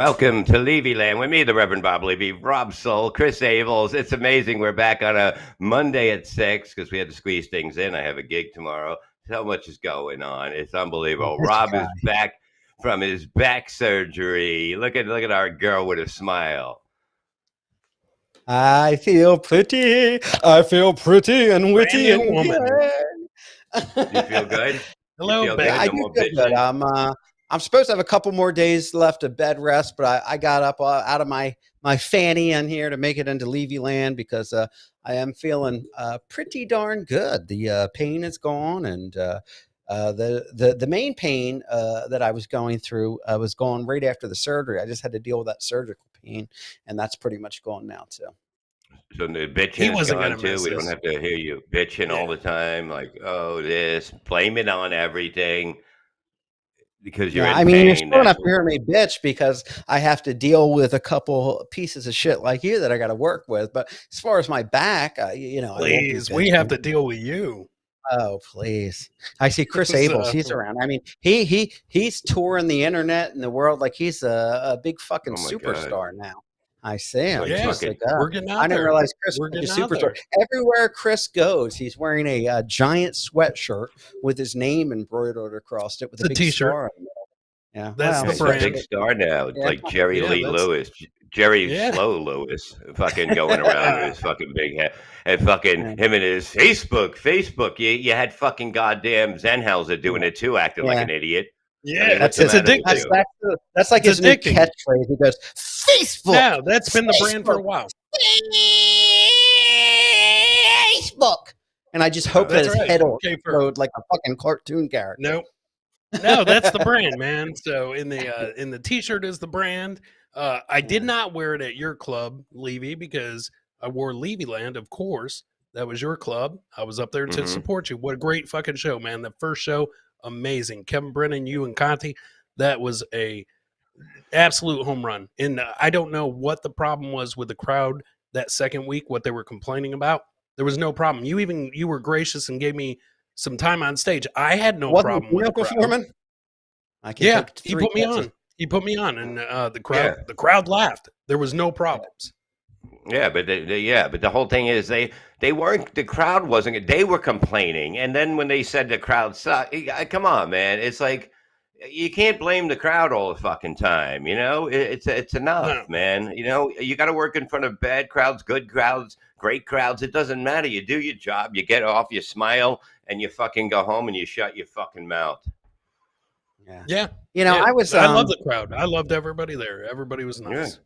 Welcome to Levyland with me, the Reverend Bob Levy, Rob Soul, Chris Abels. It's amazing. We're back on a Monday at 6 because we had to squeeze things in. I have a gig tomorrow. So much is going on. It's unbelievable. This Rob guy. is back from his back surgery. Look at our girl with a smile. I feel pretty. I feel pretty and witty Brand new and woman. You feel good? Hello, You feel baby. good? I No do more feel good. bitching? I'm supposed to have a couple more days left of bed rest, but I got up out of my fanny in here to make it into Levyland because I am feeling pretty darn good. The pain is gone, and the main pain that I was going through was gone right after the surgery. I just had to deal with that surgical pain, and that's pretty much gone now too. So the bitching He is wasn't gone gonna too. miss We don't this. have to hear you bitching all the time, like, oh, this, blame it on everything because you're Yeah, in I mean, you're pain. still gonna That's have to hear me bitch because I have to deal with a couple pieces of shit like you that I got to work with. But as far as my back, I won't be Please, we have bitching. to deal with you. Oh, please! I see Chris So- Abels. He's around. I mean, he's touring the internet and the world like he's a big fucking Oh my God. superstar now. I see him. Like Yeah, Just fucking- like, we're getting out I didn't there. realize Chris We're was a getting out superstar. Everywhere Chris goes, he's wearing a giant sweatshirt with his name embroidered across it with a The big t-shirt. star. On it. Yeah, That's well, the He's a brand. big star now. It's Yeah. like Jerry Yeah, Lee that's- Lewis, Jerry Yeah. Slow Lewis, fucking going around with his fucking big head, and fucking Yeah. him and his Facebook. You had fucking goddamn Zenhauser doing it too, acting like Yeah. an idiot. Yeah, I mean, That's what's his the matter with addictive. you? That's like It's his new addicting. catchphrase. He goes, Facebook. Yeah, that's been the brand for a while. Facebook. And I just hope that That's his right. head will Okay, for explode like a fucking cartoon character. no, that's the brand, man. So in the t-shirt is the brand. I did not wear it at your club, Levy, because I wore Levyland, of course. That was your club. I was up there to Mhm. support you. What a great fucking show, man. The first show, amazing. Kevin Brennan, you and Conti, that was a absolute home run. And I don't know what the problem was with the crowd that second week, what they were complaining about. There was no problem. You were gracious and gave me some time on stage. I had no Wasn't problem with the crowd. performing? I can Yeah, take he three put me catches. on. He put me on, and the crowd laughed. There was no problems. Yeah, but the whole thing is they weren't, the crowd wasn't, they were complaining, and then when they said the crowd sucked, come on, man, it's like you can't blame the crowd all the fucking time, you know. It's enough, No. man. You know, you got to work in front of bad crowds, good crowds, great crowds. It doesn't matter. You do your job, you get off, you smile, and you fucking go home and you shut your fucking mouth. Yeah. Yeah, You know, yeah. I I love the crowd. I loved everybody there. Everybody was nice.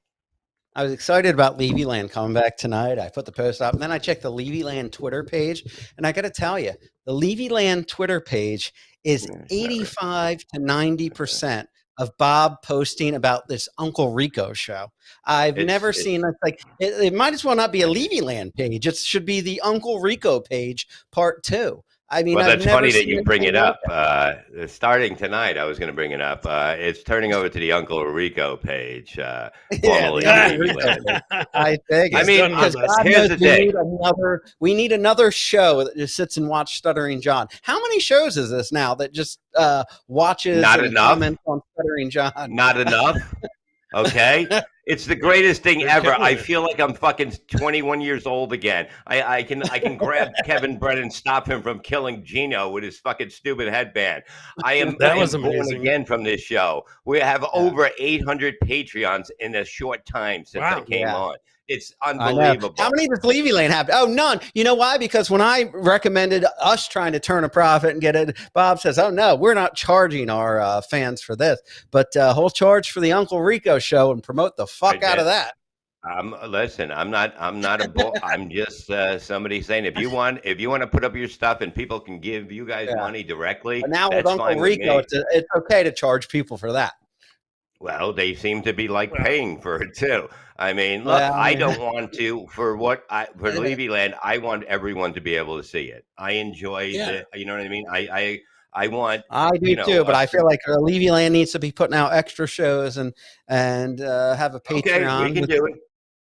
I was excited about Levyland coming back tonight. I put the post up, and then I checked the Levyland Twitter page, and I got to tell you, the Levyland Twitter page is Yeah, it's not 85 to 90% of Bob posting about this Uncle Rico show. I've never seen it's like it might as well not be a Levyland page. It should be the Uncle Rico page, part 2. I mean, Well, I've that's never funny that seen you bring it anything like up. Starting tonight, I was going to bring it up. It's turning over to the Uncle Rico page, that. formerly the Uncle Rico Levyland. page. I think. I mean, because God here's knows the thing. we need another show that just sits and watch Stuttering John. How many shows is this now that just watches Not and enough. comments on Stuttering John? Not enough. Okay, it's the greatest thing They're ever. killing I it. feel like I'm fucking 21 years old again. I can grab Kevin Brennan, stop him from killing Gino with his fucking stupid headband. I That was am born amazing. again from this show. We have over 800 Patreons in a short time since I Wow. came Yeah. on. It's I know. unbelievable. How many does Levyland have? Oh, none. You know why? Because when I recommended us trying to turn a profit and get it, Bob says, "Oh no, we're not charging our fans for this, but whole charge for the Uncle Rico show and promote the fuck out of that." Listen, I'm not a bull. I'm just somebody saying if you want to put up your stuff and people can give you guys money directly, But now with that's Uncle fine with Rico, me. it's okay to charge people for that. Well, they seem to be like paying for it too. I mean, look, Well, I don't want to for Levyland. I want everyone to be able to see it. I enjoy it. You know what I mean? I want. I do too, but I feel like Levyland needs to be putting out extra shows and have a Patreon. Okay, we can do it.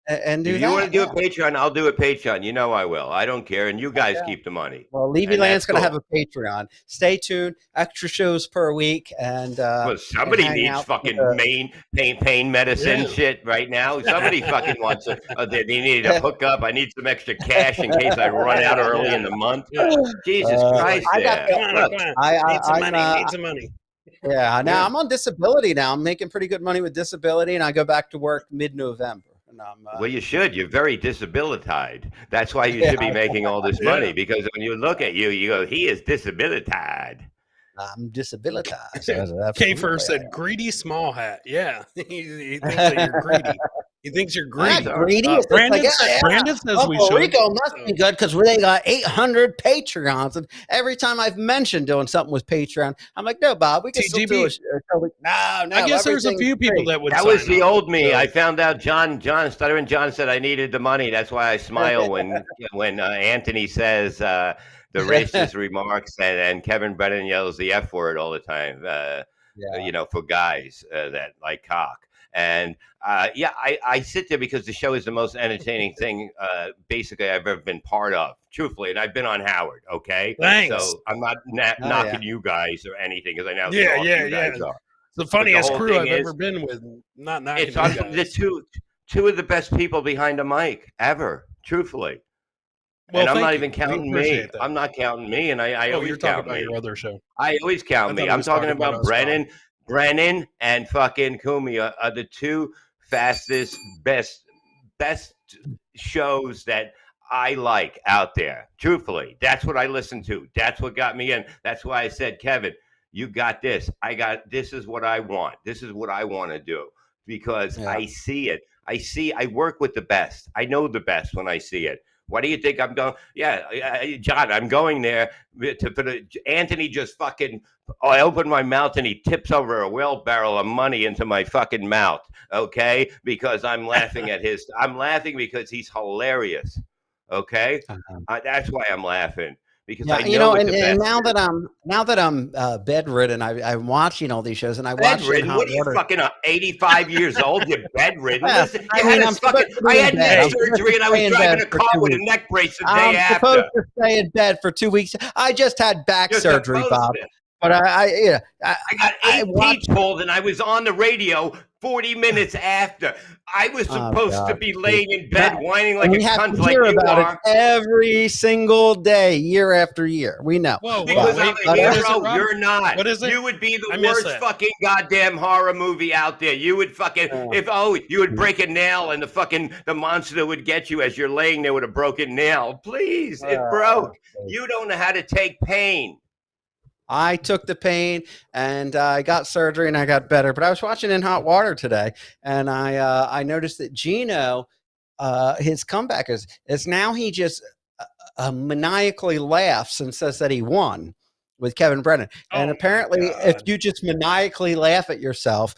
and do If you want that. to do a Patreon, I'll do a Patreon. You know I will. I don't care, and you guys keep the money. Well, Levyland's going to have a Patreon. Stay tuned. Extra shows per week, and well, somebody hang needs out fucking with pain medicine shit right now. Somebody fucking wants they need a hookup. I need some extra cash in case I run out early in the month. Jesus Christ! I got Come on. Need some money. Need some money. Yeah, now I'm on disability now. I'm making pretty good money with disability, and I go back to work mid-November. And well, you should. You're very disabilitied. That's why you should be making all this money, because when you look at you, you go, he is disabilitied. I'm disabilitized. K-Fur said, greedy small hat. Yeah. he thinks that you're greedy. He thinks you're greedy. Greedy. Brandon says we should. Rico must be good because they got 800 Patreons. And every time I've mentioned doing something with Patreon, I'm like, no, Bob, we can still do a show. No. I guess there's a few people that would. That was the old me. I found out Stuttering John said I needed the money. That's why I smile when Anthony says the racist remarks and Kevin Brennan yells the F word all the time. For guys that like cock. And I sit there because the show is the most entertaining thing basically I've ever been part of, truthfully. And I've been on Howard, okay? Thanks. So I'm not knocking you guys or anything, because I know you guys are. The funniest crew I've ever been with. Not knocking you guys. It's the two of the best people behind a mic ever, truthfully. Well, and I'm not even counting me. I'm not counting me, and I always you're count talking about me. your other show. I always count me. I'm talking about Brennan and fucking Kumi are the two fastest, best shows that I like out there. Truthfully, that's what I listen to. That's what got me in. That's why I said, Kevin, you got this. This is what I want. This is what I want to do, because I see it. I work with the best. I know the best when I see it. Why do you think I'm going? Yeah, John, I'm going there Anthony just fucking, I open my mouth and he tips over a wheelbarrow of money into my fucking mouth. Okay. Because I'm laughing I'm laughing because he's hilarious. Okay. That's why I'm laughing. Because I know and now that I'm bedridden, I'm watching all these shows, and I watch bedridden. What are you fucking 85 years old? You're bedridden. Listen, I had neck surgery, and I was driving a car with a neck brace the day after. I'm supposed to stay in bed for 2 weeks. I just had back surgery, Bob. But I got 8 teeth pulled, and I was on the radio 40 minutes after. I was supposed to be laying in bed whining like a cunt like you are. It every single day, year after year. We know. Whoa, because I'm a hero. You're not. What is it? You would be the worst fucking goddamn horror movie out there. You would fucking you would break a nail and the monster would get you as you're laying there with a broken nail. Please, it broke. You don't know how to take pain. I took the pain and I got surgery and I got better. But I was watching In Hot Water today, and I noticed that Gino, his comeback is now he just maniacally laughs and says that he won with Kevin Brennan. And apparently, if you just maniacally laugh at yourself,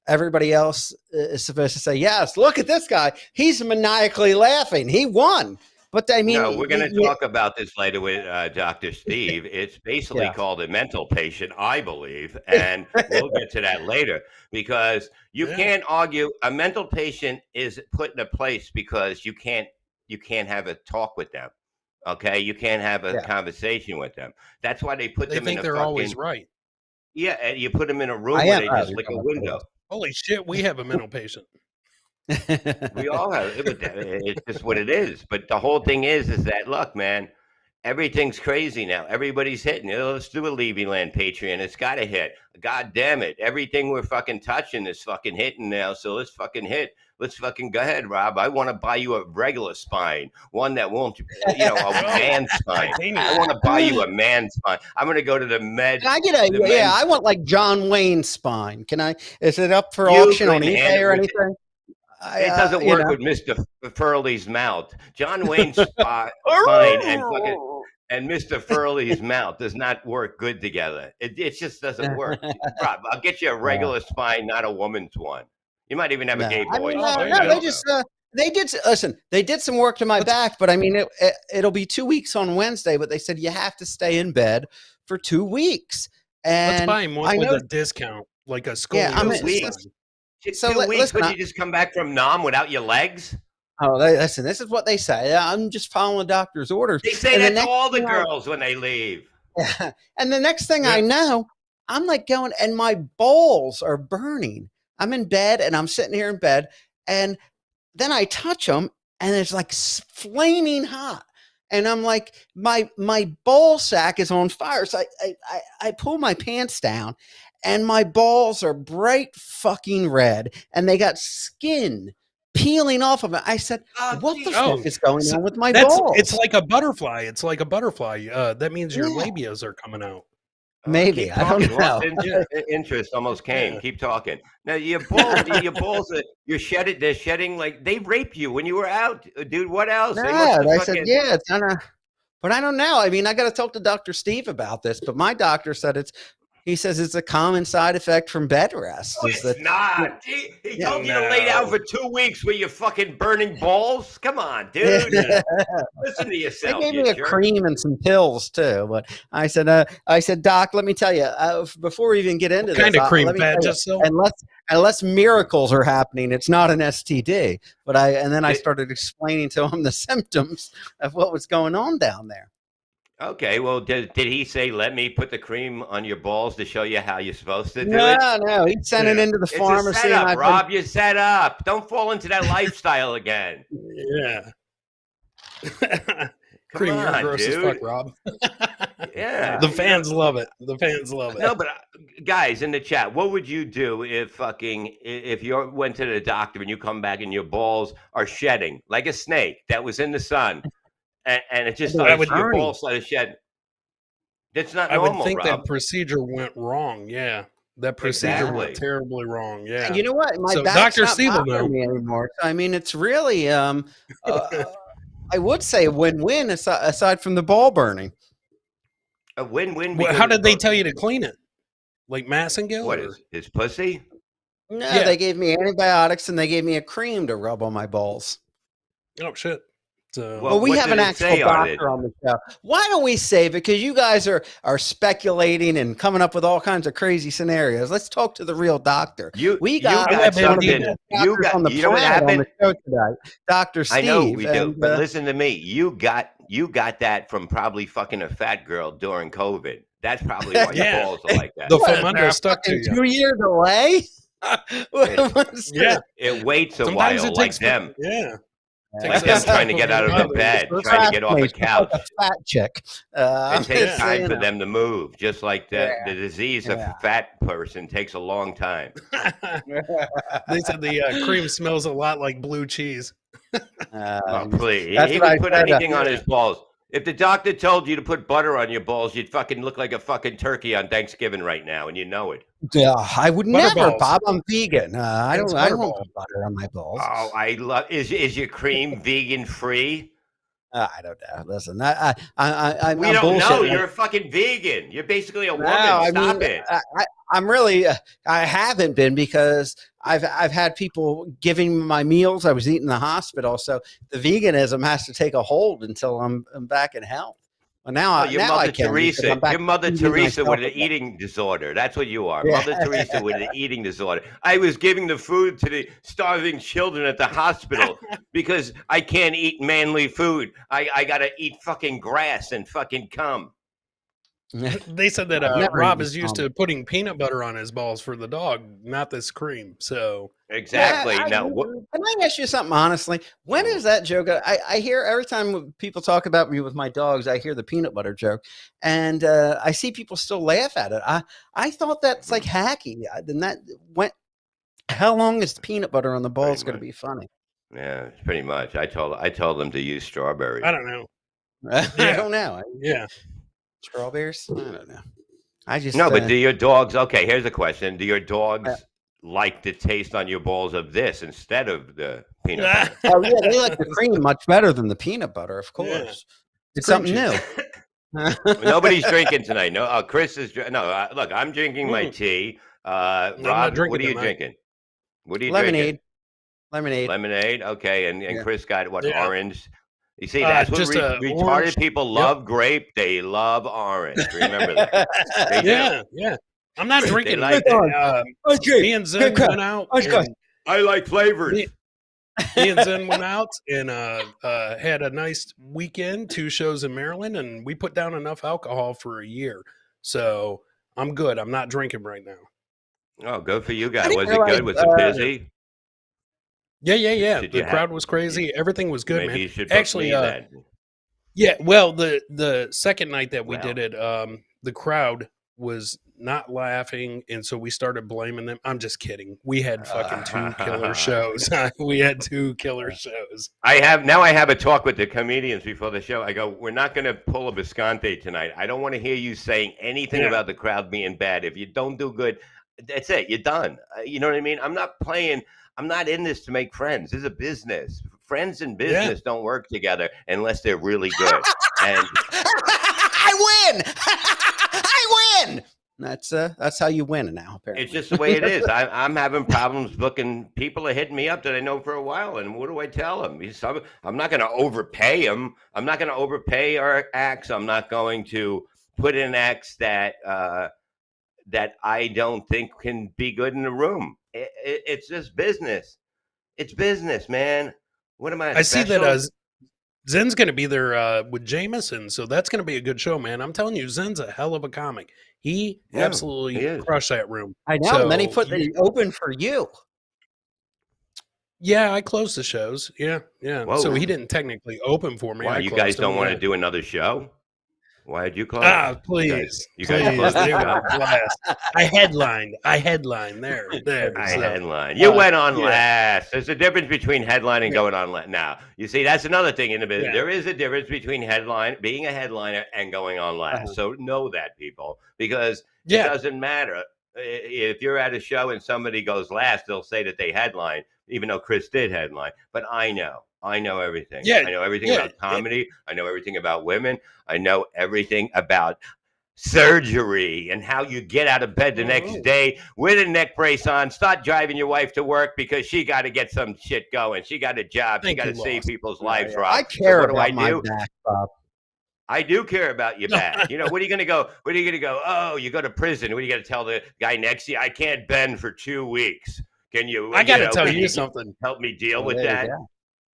everybody else is supposed to say, yes, look at this guy. He's maniacally laughing. He won. But I mean, no, we're going to talk about this later with Dr. Steve. It's basically called a mental patient, I believe, and we'll get to that later, because you can't argue. A mental patient is put in a place because you can't have a talk with them. Okay, you can't have a conversation with them. That's why they put them in a they're always right. Yeah, and you put them in a room where they just lick a window. Holy shit, we have a mental patient. We all have it. It's just what it is. But the whole thing is that, look, man, everything's crazy now. Everybody's hitting. Let's do a Levyland Patreon. It's got to hit. God damn it. Everything we're fucking touching is fucking hitting now. So let's fucking hit. Let's fucking go ahead, Rob. I want to buy you a regular spine, one that won't, a man spine. I want to buy you a man spine. I'm going to go to the med. Can I get I want like John Wayne's spine. Is it up for auction on eBay or anything? It doesn't work with Mr. Furley's mouth. John Wayne's spine and Mr. Furley's mouth does not work good together. It just doesn't work. Rob, I'll get you a regular spine, not a woman's one. You might even have a gay boy. They did some work to my back, but I mean, it'll be 2 weeks on Wednesday, but they said you have to stay in bed for 2 weeks. And let's buy him one with a discount, like a school. So 2 weeks, would you just come back from Nam without your legs? Oh, listen, this is what they say. I'm just following doctor's orders. They say And the that to next all the thing I- girls when they leave. and the next thing Yeah. I know, I'm like going, and my balls are burning. I'm in bed and I'm sitting here in bed, and then I touch them, and it's like flaming hot. And I'm like, my ball sack is on fire. So I pull my pants down, and my balls are bright fucking red, and they got skin peeling off of it. I said, Oh, what the geez. fuck is going on with my That's balls? it's like a butterfly. It's like a butterfly. That means your Yeah. labias are coming out. Maybe. Keep I don't talking. know. Lost interest almost came. Yeah. Keep talking. Now your balls, you're shedding. They're shedding like they raped you when you were out, dude. What else? They must Yeah, have I said, fucking- yeah, it's kind of, but I don't know. I mean, I got to talk to Dr. Steve about this, but my doctor said he says it's a common side effect from bed rest. No, is it's that- not. He Yeah. told you to lay down for 2 weeks with your fucking burning balls. Come on, dude. Listen to They yourself. gave you me a jerk. cream and some pills too, but I said, Doc, let me tell you, before we even get into What kind this, of cream, let me Pat? tell you, Just so unless miracles are happening, it's not an STD. But I It- started explaining to him the symptoms of what was going on down there. Okay, well, did he say, let me put the cream on your balls to show you how you're supposed to do it? No, he sent it Yeah. into the It's a pharmacy, and setup, I've been, Rob. You set up. Don't fall into that lifestyle again. yeah. Come Cream, you're on, gross as dude. fuck, Rob. Yeah. The fans love it. The fans love it. No, but guys in the chat, what would you do if you went to the doctor and you come back and your balls are shedding like a snake that was in the sun, and it just I would- your balls started shedding? That's not I normal, would think Rob. that procedure went wrong. Yeah. That procedure went Exactly. terribly wrong. Yeah. And you know what? My So back's Dr. not Steve will know. bothering me anymore. So, I mean, it's really, I would say a win-win aside from the ball burning. A win-win. Well, because how did they of- tell you to clean it? Like Massengill? What or- is his pussy? No, Yeah. they gave me antibiotics and they gave me a cream to rub on my balls. Oh shit. So Well, Well, we what have did an it actual say on it? doctor on the show. Why don't we save it? Because you guys are speculating and coming up with all kinds of crazy scenarios. Let's talk to the real doctor. We got got one of the something- best you doctors got- on the you know what planet on happened? the show today, Dr. Steve. I know we do, and, but listen to me. You got that from probably fucking a fat girl during COVID. That's probably why your Yeah. balls are like that. the What, fomundo they're stuck to fucking you. 2 years away? What's Yeah. It waits a Sometimes while, it like takes them. Yeah. Like Takes them us trying to off get of out of the the mother. bed, Her trying to get off the classmates, couch. like a fat chick. It takes so, time you for know. them to move, just like the disease of Yeah. a fat person takes a long time. They said the cream smells a lot like blue cheese. Oh, please. that's He what I would put said, anything on yeah. his balls. If the doctor told you to put butter on your balls, you'd fucking look like a fucking turkey on Thanksgiving right now, and you know it. Yeah, I would never, Butterballs. Bob. I'm vegan. I It's don't Butterball. put butter on my balls. Oh, I love. Is your cream vegan free? I don't know. Listen, I'm We don't know. bullshitting. You're a fucking vegan. You're basically a woman. No, I Stop mean, it. I'm really. I haven't been because I've had people giving me my meals. I was eating in the hospital, so the veganism has to take a hold until I'm back in health. Well, now, Your now I Mother can. because Teresa. I'm back Your Mother eating Teresa with an myself again. eating disorder. That's what you are. Yeah. Mother Teresa with an eating disorder. I was giving the food to the starving children at the hospital because I can't eat manly food. I gotta eat fucking grass and fucking cum. They said that I've never Rob eaten is used to putting peanut butter on his balls for the dog, not this cream. So Exactly. Yeah, Now, what? Can I ask you something honestly? When is that joke? I hear every time people talk about me with my dogs, I hear the peanut butter joke, and I see people still laugh at it. I thought that's like hacky. Then that went. How long is peanut butter on the balls going to much. be funny? Yeah, pretty much. I told them to use strawberries. I don't know. I don't know. Yeah. Strawberries? I don't know. I just No, but do your dogs? Okay, here's a question: do your dogs like the taste on your balls of this instead of the peanut butter? oh yeah, they like the cream much better than the peanut butter, of course. Yeah. It's Cream something new. Nobody's drinking tonight. No, Chris is. Look, I'm drinking my tea. not Rob, drinking what are you tonight. drinking? What are you Lemonade. drinking? Lemonade. Lemonade. Okay, and Yeah. Chris got what? Yeah. Orange. You see, that's what just a retarded orange. people love. Grape. They love orange. Remember that. They do. Yeah. I'm not drinking. like me and Zen Good went out. Good and I like flavors. Me- Me and Zen went out and had a nice weekend, 2 shows in Maryland, and we put down enough alcohol for a year. So I'm good. I'm not drinking right now. Oh, good for you I guys. didn't Was it realize, good? Was it busy? Yeah. Should The you crowd have? was crazy. Everything was good, Maybe man. you should book Actually, me then. yeah. Well, the second night that we Well. did it, the crowd was not laughing, and so we started blaming them. I'm just kidding. We had fucking 2 killer shows. We had 2 killer shows. I have a talk with the comedians before the show. I go, we're not going to pull a Visconti tonight. I don't want to hear you saying anything Yeah. about the crowd being bad. If you don't do good, that's it. You're done. You know what I mean? I'm not in this to make friends. This is a business. Friends and business don't work together unless they're really good. And I win. I win. That's how you win now. Apparently, it's just the way it is. I'm having problems booking. People are hitting me up that I know for a while, and what do I tell them? I'm not going to overpay them. I'm not going to overpay our acts. I'm not going to put in acts that I don't think can be good in the room. It's just business. It's business, man. What am I? I see that Zen's going to be there with Jameson, so that's going to be a good show, man. I'm telling you, Zen's a hell of a comic. He absolutely crushed that room. I know. So, and then he put the open for you. Yeah, I closed the shows. Yeah. Whoa. So he didn't technically open for me. Why, I you closed guys don't them, want yeah. to do another show? Why did you close? Please. You guys please. closed the They show? were blast. I headlined there. I so. headline. You went on yeah. last. There's a difference between headline and going on last. Now, you see, that's another thing in the business. Yeah. There is a difference between being a headliner and going on last. So know that, people, because it doesn't matter. If you're at a show and somebody goes last, they'll say that they headline, even though Chris did headline. But I know everything. Yeah. I know everything about comedy. I know everything about women. I know everything about surgery and how you get out of bed the next day with a neck brace on, start driving your wife to work because she got to get some shit going. She got a job. She got to save people's lives. Rob. I care so what about my back, Bob. I do care about your back. You know, what are you going to go? What are you going to go? Oh, you go to prison. What are you going to tell the guy next to you? I can't bend for 2 weeks. Can you? I got to tell you something. Help me deal with that.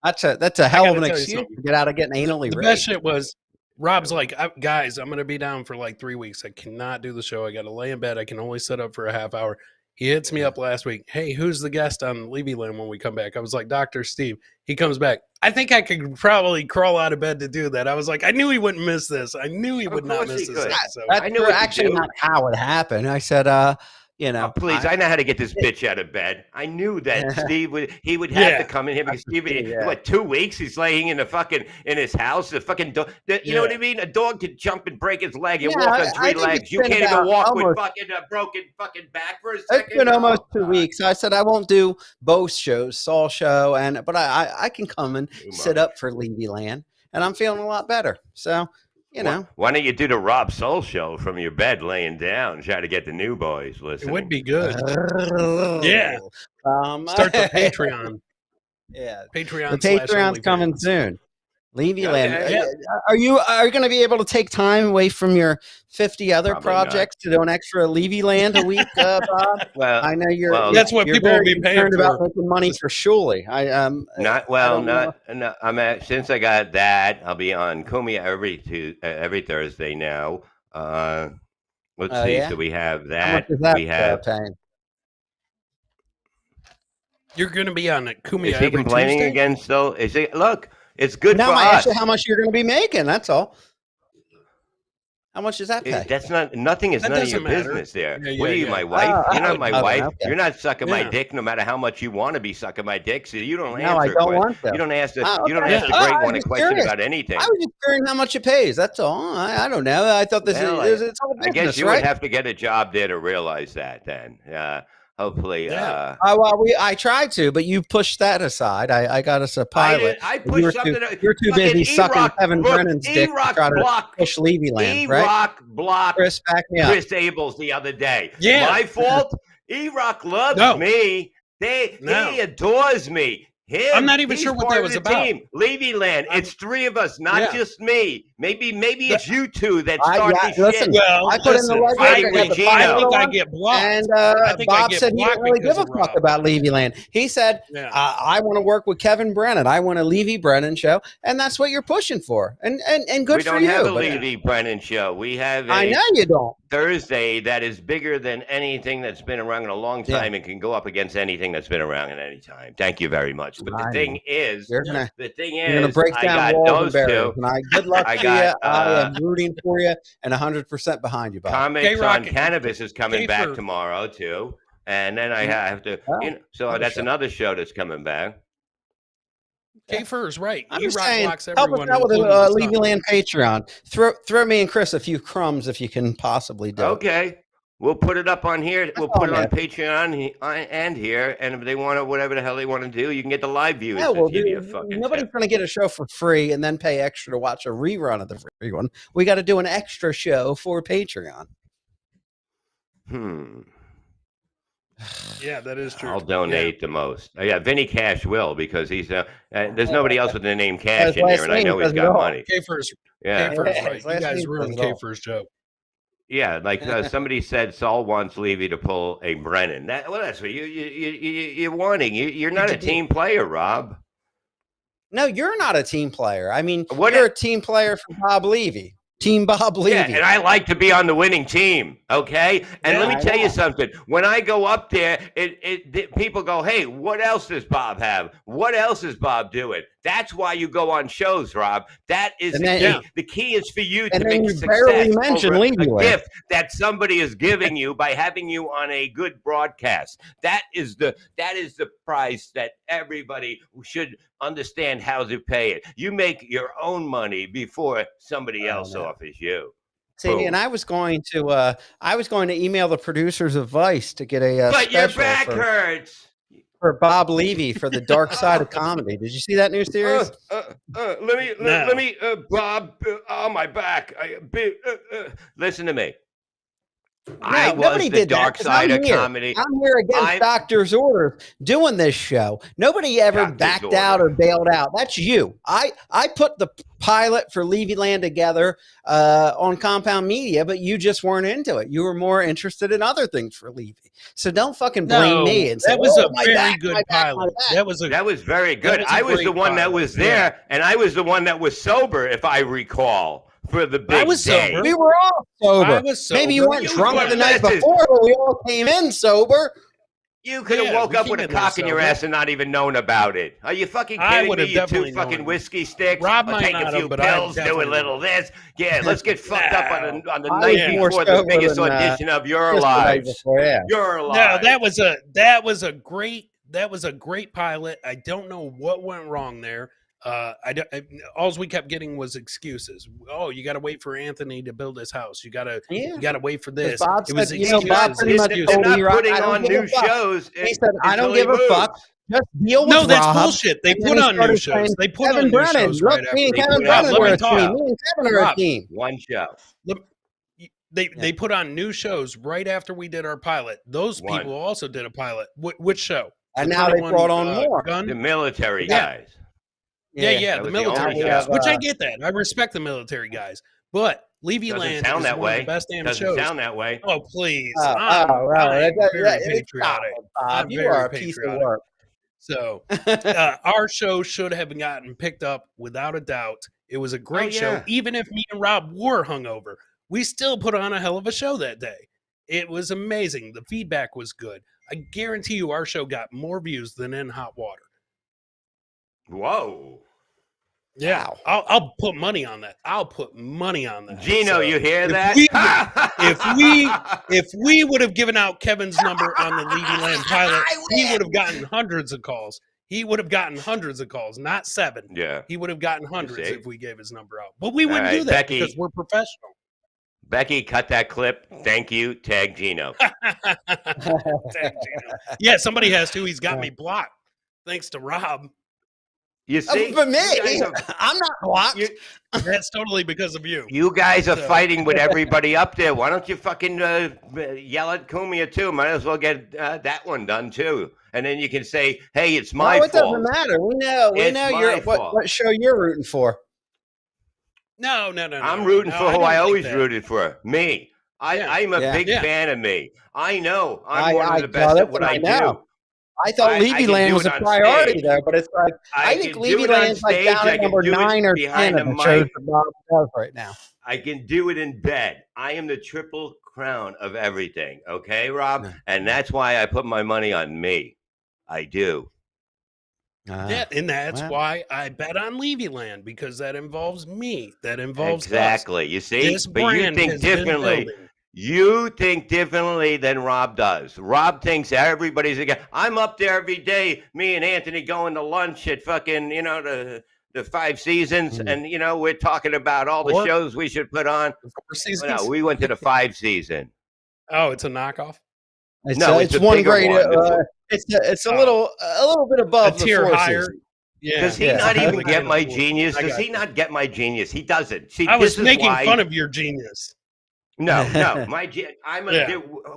That's a hell of an excuse to get out of getting anally raped. The best shit was Rob's like, guys, I'm going to be down for like 3 weeks. I cannot do the show. I got to lay in bed. I can only set up for a half hour. He hits me up last week. Hey, who's the guest on Levyland when we come back? I was like, Dr. Steve. He comes back. I think I could probably crawl out of bed to do that. I was like, I knew he wouldn't miss this. I knew he would not miss this episode. I knew actually not how it happened. I said, you know, please, I know how to get this bitch out of bed. I knew that Steve would have to come in here because Steve, what, 2 weeks he's laying in his house. The fucking dog, you know what I mean? A dog could jump and break his leg. You walk on 3 legs. You can't even walk with fucking a broken fucking back for a second. It's been almost 2 weeks. I said I won't do both shows, Saul show, but I can come and sit up for Levyland, and I'm feeling a lot better. So. You know, why don't you do the Rob Soul show from your bed, laying down, try to get the new boys listening? It would be good. Yeah. Start the Patreon. Yeah. Patreon. The Patreon's coming soon. Levyland. Okay. Yeah. Are you going to be able to take time away from your 50 other projects to do an extra Levyland a week, Bob? Well, I know you're. That's what people will be paying for. About making money for Shuley. Since I got that, I'll be on Kumia every Thursday now. Let's see. Yeah? So we have that. How much is that we have. paying? You're going to be on Kumia. Is he complaining Tuesday? again? Still, is he? Look. It's good no, for I us. asked you how much you're going to be making. That's all. How much does that pay? That's nothing is that none of your matter. business there. Yeah, what are you, my wife? You're not my wife. Okay. You're not sucking my dick, no matter how much you want to be sucking my dick. So you don't answer. No, I don't want to. You don't ask the. Okay. You don't ask the great one a question curious. about anything. I was just curious how much it pays. That's all. I don't know. I thought it's all business, I guess you would have to get a job there to realize that. Then, hopefully. I tried to, but you pushed that aside. I got us a pilot. I pushed something. You're too busy sucking Kevin Brennan's dick to try to push Levyland, right? E-Rock blocked Chris, back me up. Chris Abels the other day. Yeah. My fault. E-Rock loves me. He adores me. I'm not even sure what that was about. Levyland. It's 3 of us, not just me. Maybe it's you two that start this listen, shit. Well, I put in the listen, legwork. fighting I got with the Gino. I pilot think I on, get blocked. and I think I Bob get said he blocked didn't really because give a of fuck Rob. about Levyland. He said, Yeah. I want to work with Kevin Brennan. I want a Levy Brennan show, and that's what you're pushing for. And good We for don't you. have a but Levy Brennan show. We have I a know you don't. Thursday that is bigger than anything that's been around in a long Yeah. time and can go up against anything that's been around in any time. Thank you very much. But the I thing know. is, You're gonna break I down got walls and those barriers. two. And good luck I to got, you. I am rooting for you and 100% behind you, Bob. Comics K-Rock- on Cannabis is coming back K-Fur. tomorrow too, and then I have to. So another that's show. another show that's coming back. K-Fur's right. I'm You just rock saying, blocks help us everyone, out with including a the sun. Levyland Patreon. Throw me and Chris a few crumbs if you can possibly do it. Okay. We'll put it up on here. We'll all, put it on man. Patreon and here. And if they want to, whatever the hell they want to do, you can get the live viewers Yeah, to well, give you a fucking nobody's tip. going to get a show for free and then pay extra to watch a rerun of the free one. We got to do an extra show for Patreon. Yeah, that is true. I'll donate the most. Yeah, Vinny Cash will, because he's there's nobody else with the name Cash His in here, last and I name know he's doesn't got know. money. K-Fur's Yeah, K-Fur's Yeah, right. his You last guys name ruined doesn't know. K-Fur's joke. yeah. Like somebody said, Saul wants Levy to pull a Brennan. That's what you're wanting. You're not a team player, Rob. No, you're not a team player. I mean, What you're a team player for Bob Levy. Team Bob Levy. Yeah, and I like to be on the winning team. Okay, and let me tell you something. When I go up there, people go, "Hey, what else does Bob have? What else is Bob doing?" That's why you go on shows, Rob. That is the key. The key is for you to make success over a gift that somebody is giving you by having you on a good broadcast. That is the price that everybody should understand how to pay it. You make your own money before somebody else offers you. See, Boom. and I was going to email the producers of Vice to get a but your special back hurts. For Bob Levy for the Dark Side of Comedy. Did you see that new series? Let me, Bob, on my back. Listen to me. I was the Dark Side of Comedy. I'm here against doctor's orders doing this show. Nobody ever backed out or bailed out. That's you. I put the pilot for Levyland together on Compound Media, but you just weren't into it. You were more interested in other things for Levy. So don't fucking blame me. And say, that was a very good pilot. That was very good. I was the one that was there, and I was the one that was sober, if I recall. For the big day. We were all sober. I was sober. Maybe you weren't drunk the night before, but we all came in sober. You could have woke up with a cock in your ass and not even known about it. Are you fucking kidding me? You two fucking whiskey sticks. Rob I'll might take not a few have, but pills, do a little this. Yeah, let's get fucked up on the night before the biggest audition of your lives. Your lives. No, that was a great pilot. I don't know what went wrong there. All we kept getting was excuses. Oh, you got to wait for Anthony to build his house. You got to wait for this. Bob it was said, Bob pretty much they're not putting on new shows. He said, "I don't give a fuck. Just deal with No, that's Rob." bullshit. They put on new shows. They put on new shows right after. Me and Kevin Brennan are a team. Me and Kevin are a team. One show. They put on new shows right after we did our pilot. Those people also did a pilot. Which show? And now they brought on more. The military guys. Yeah, the military guys. Which I get that. I respect the military guys. But Levyland is one of the best damn shows. Doesn't sound that way. Oh, please. I'm very patriotic. Bob, you are a piece of work. So our show should have gotten picked up without a doubt. It was a great show. Even if me and Rob were hungover, we still put on a hell of a show that day. It was amazing. The feedback was good. I guarantee you our show got more views than In Hot Water. Whoa. Yeah, I'll put money on that. Gino, you hear that? If we would have given out Kevin's number on the Levyland pilot, he would have gotten hundreds of calls. Not 7. Yeah. He would have gotten hundreds if we gave his number out. But we wouldn't do that because we're professional. Becky, cut that clip. Thank you. Tag Gino. Tag Gino. Yeah, somebody has to. He's got me blocked. Thanks to Rob. You see, for me, I'm not blocked. That's totally because of you. You guys are fighting with everybody up there. Why don't you fucking yell at Kumia too? Might as well get that one done too, and then you can say, "Hey, it's my fault." It doesn't matter. We know. What show you're rooting for. No. I'm rooting No, for who don't I think always that. rooted for. Me. Yeah. I'm a big Yeah. fan of me. I know I'm one of the well, best at that's what what I I know. do. I thought I can Levyland do was it a on priority stage. there, but it's like I I think can do it on Levyland's like stage. down I at can number do it 9 or 10 behind the of the shows mic. that Bob does right now. I can do it in bed. I am the triple crown of everything. Okay, Rob? Yeah. And that's why I put my money on me. I do. Yeah, and that's Well, why I bet on Levyland, because that involves me. That involves us. Exactly. You see? This But you brand think has been differently. building. You think differently than Rob does. Rob thinks everybody's again. I'm up there every day. Me and Anthony going to lunch at fucking, the 5 Seasons, Mm. and we're talking about all the Four? shows we should put on. 4 No, seasons? we went to the 5 Season. Oh, it's a knockoff. it's No, it's it's a one bigger grade. one. It's a Oh. little bit above A the tier 4 higher. season. Yeah. Does he Yeah. not even Looking get at my a four. genius? I Does got he you. not get my genius? He doesn't. See, I was this is making why. fun of your genius. No, Yeah.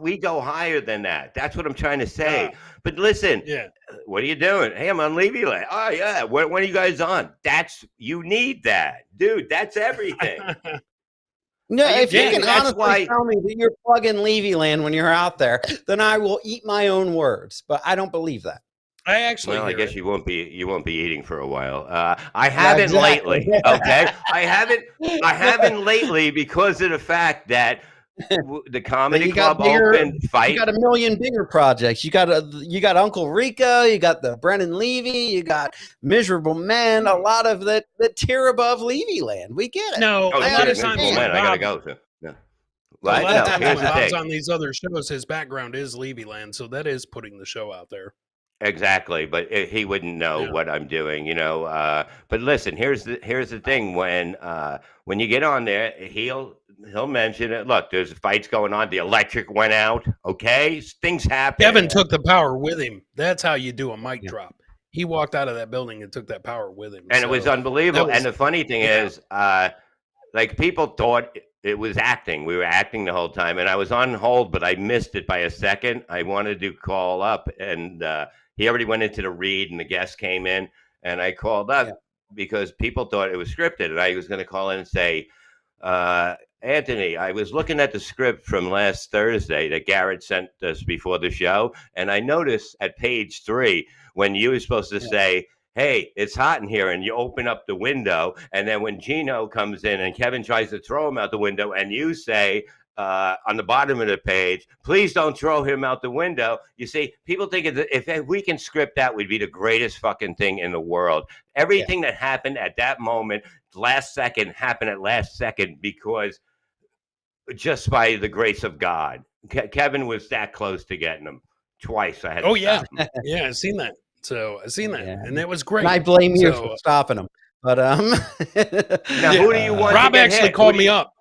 we go higher than that. That's what I'm trying to say. Ah. But listen, Yeah. what are you doing? Hey, I'm on Levyland. Oh yeah, when are you guys on? You need that, dude. That's everything. No, Are you if you kidding? can That's honestly why- tell me that you're plugging Levyland when you're out there, then I will eat my own words. But I don't believe that. I actually Well, I hear guess it. you won't be eating for a while. I haven't exactly. lately. Okay, I haven't lately because of the fact that the comedy You got club bigger- opened. Fight. You got a million bigger projects. You got Uncle Rico. You got the Brennan Levy. You got Miserable Men. A lot of the tier above Levyland. We get it. No, Oh, a I lot of shit, times Miserable when Man, I gotta Bob- go. No. a What? lot No, of times here's when the Bob's thing. on these other shows, his background is Levyland, so that is putting the show out there. Exactly, but he wouldn't know Yeah. what I'm doing, But listen, here's the thing: when you get on there, he'll mention it. Look, there's fights going on. The electric went out. Okay, things happen. Kevin took the power with him. That's how you do a mic Yeah. drop. He walked out of that building and took that power with him. And it was So unbelievable. that was- And the funny thing yeah. is, like people thought it was acting. We were acting the whole time, and I was on hold, but I missed it by a second. I wanted to call up, and he already went into the read, and the guest came in, and I called up because people thought it was scripted, and I was going to call in and say, Anthony, I was looking at the script from last Thursday that Garrett sent us before the show, and I noticed at page 3 when you were supposed to say, hey, it's hot in here, and you open up the window, and then when Gino comes in and Kevin tries to throw him out the window, and you say on the bottom of the page, please don't throw him out the window. You see, people think if we can script that, would be the greatest fucking thing in the world. Everything that happened at that moment, last second, happened at last second because just by the grace of God. Kevin was that close to getting him twice. I had to stop him. Yeah, I've seen that. So I've seen that, and that was great. And I blame you So, for stopping them. But Now, who do you want? Rob to get actually hit? called Who do me you- up.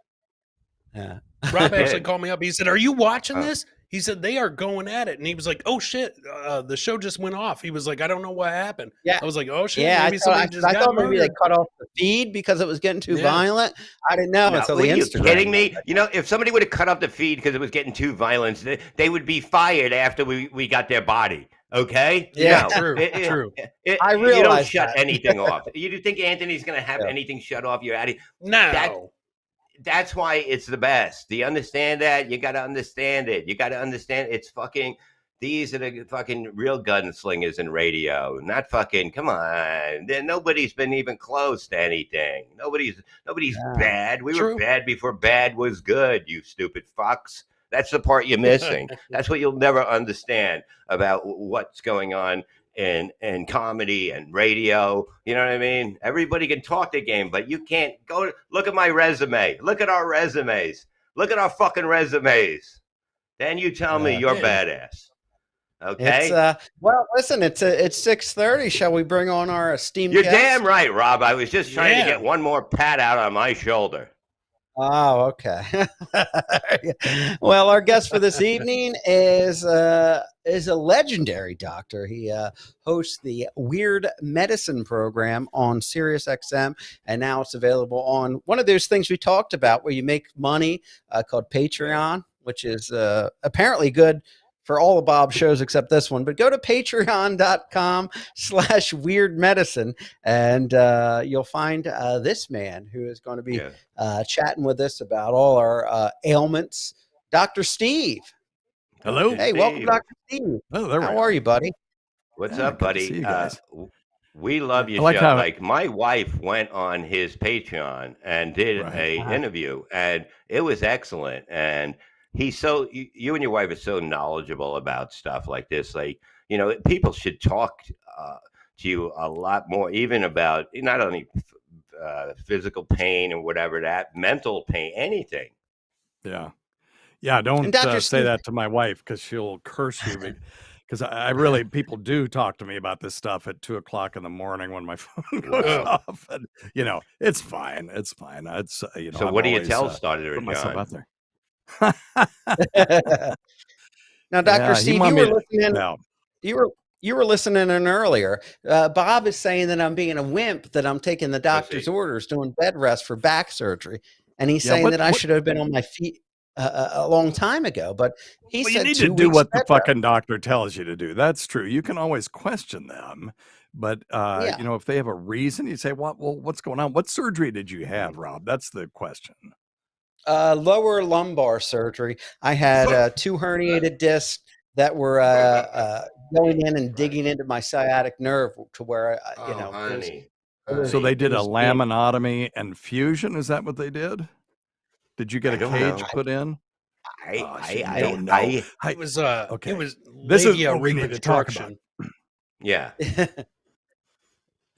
Yeah. Rob actually called me up. He said, "Are you watching Oh. this?" He said, "They are going at it," and he was like, "Oh shit, the show just went off." He was like, "I don't know what happened." Yeah. I was like, "Oh shit, Yeah, maybe I somebody just thought got maybe they murdered." cut off the feed because it was getting too Yeah. violent. I didn't know No, until are the you Instagram. kidding me? If somebody would have cut off the feed because it was getting too violent, they would be fired after we got their body. Okay? Yeah. No, True, true. I you don't realize shut that. anything off. You do think Anthony's going to have Yeah. anything shut off? You're out of No, That's why it's the best. Do you understand that? You got to understand it. You got to understand it's fucking. These are the fucking real gunslingers in radio. Not fucking. Come on. Nobody's been even close to anything. Nobody's Yeah. bad. We True. were bad before bad was good. You stupid fucks. That's the part you're missing. That's what you'll never understand about what's going on in comedy and radio. You know what I mean? Everybody can talk the game, but you can't go look at my resume. Look at our resumes. Look at our fucking resumes. Then you tell me you're Yeah. badass. Okay? It's well, listen, it's 6:30. Shall we bring on our esteemed You're guest? damn right, Rob. I was just trying Yeah. to get one more pat out on my shoulder. Oh, okay. Well, our guest for this evening is a legendary doctor. He hosts the Weird Medicine program on Sirius XM, and now it's available on one of those things we talked about where you make money called Patreon, which is apparently good for all of Bob's shows except this one. But go to patreon.com/weirdmedicine, and you'll find this man who is going to be chatting with us about all our ailments, Dr. Steve. Hello. Hey, welcome, Dr. Steve. Oh, there we How are you, buddy? What's Yeah, up, good to buddy? see you guys. We love your I like show. how- Like my wife went on his Patreon and did Right. a interview, and it was excellent. And he's so you and your wife are so knowledgeable about stuff like this. Like, you know, people should talk to you a lot more, even about not only physical pain or whatever, that mental pain, anything. Yeah. Yeah, don't Dr. say Steve- that to my wife because she'll curse you. Because I really, people do talk to me about this stuff at 2:00 in the morning when my phone goes Wow. off, and it's fine. It's fine. It's So I've what do you always, tell Starter put and myself John? out there. Now, Dr. Yeah, he Steve, wanted you me were to- listening. no. You were listening in earlier. Bob is saying that I'm being a wimp, that I'm taking the doctor's orders, doing bed rest for back surgery, and he's Yeah, saying what- that I what- should have been on my feet a long time ago. But he Well, said you need 2 to do weeks what the bed rest. fucking doctor tells you to do. That's true. You can always question them, but Yeah. if they have a reason, you say, "Well, what's going on? What surgery did you have, Rob?" That's the question. Lower lumbar surgery. I had 2 herniated discs that were going in and digging into my sciatic nerve to where Honey. So they did a was being- laminotomy and fusion. Is that what they did? Did you get I a don't cage know. put in? I don't know. I- It was Okay. it was This is labia what we need to talk about. reconstruction. yeah.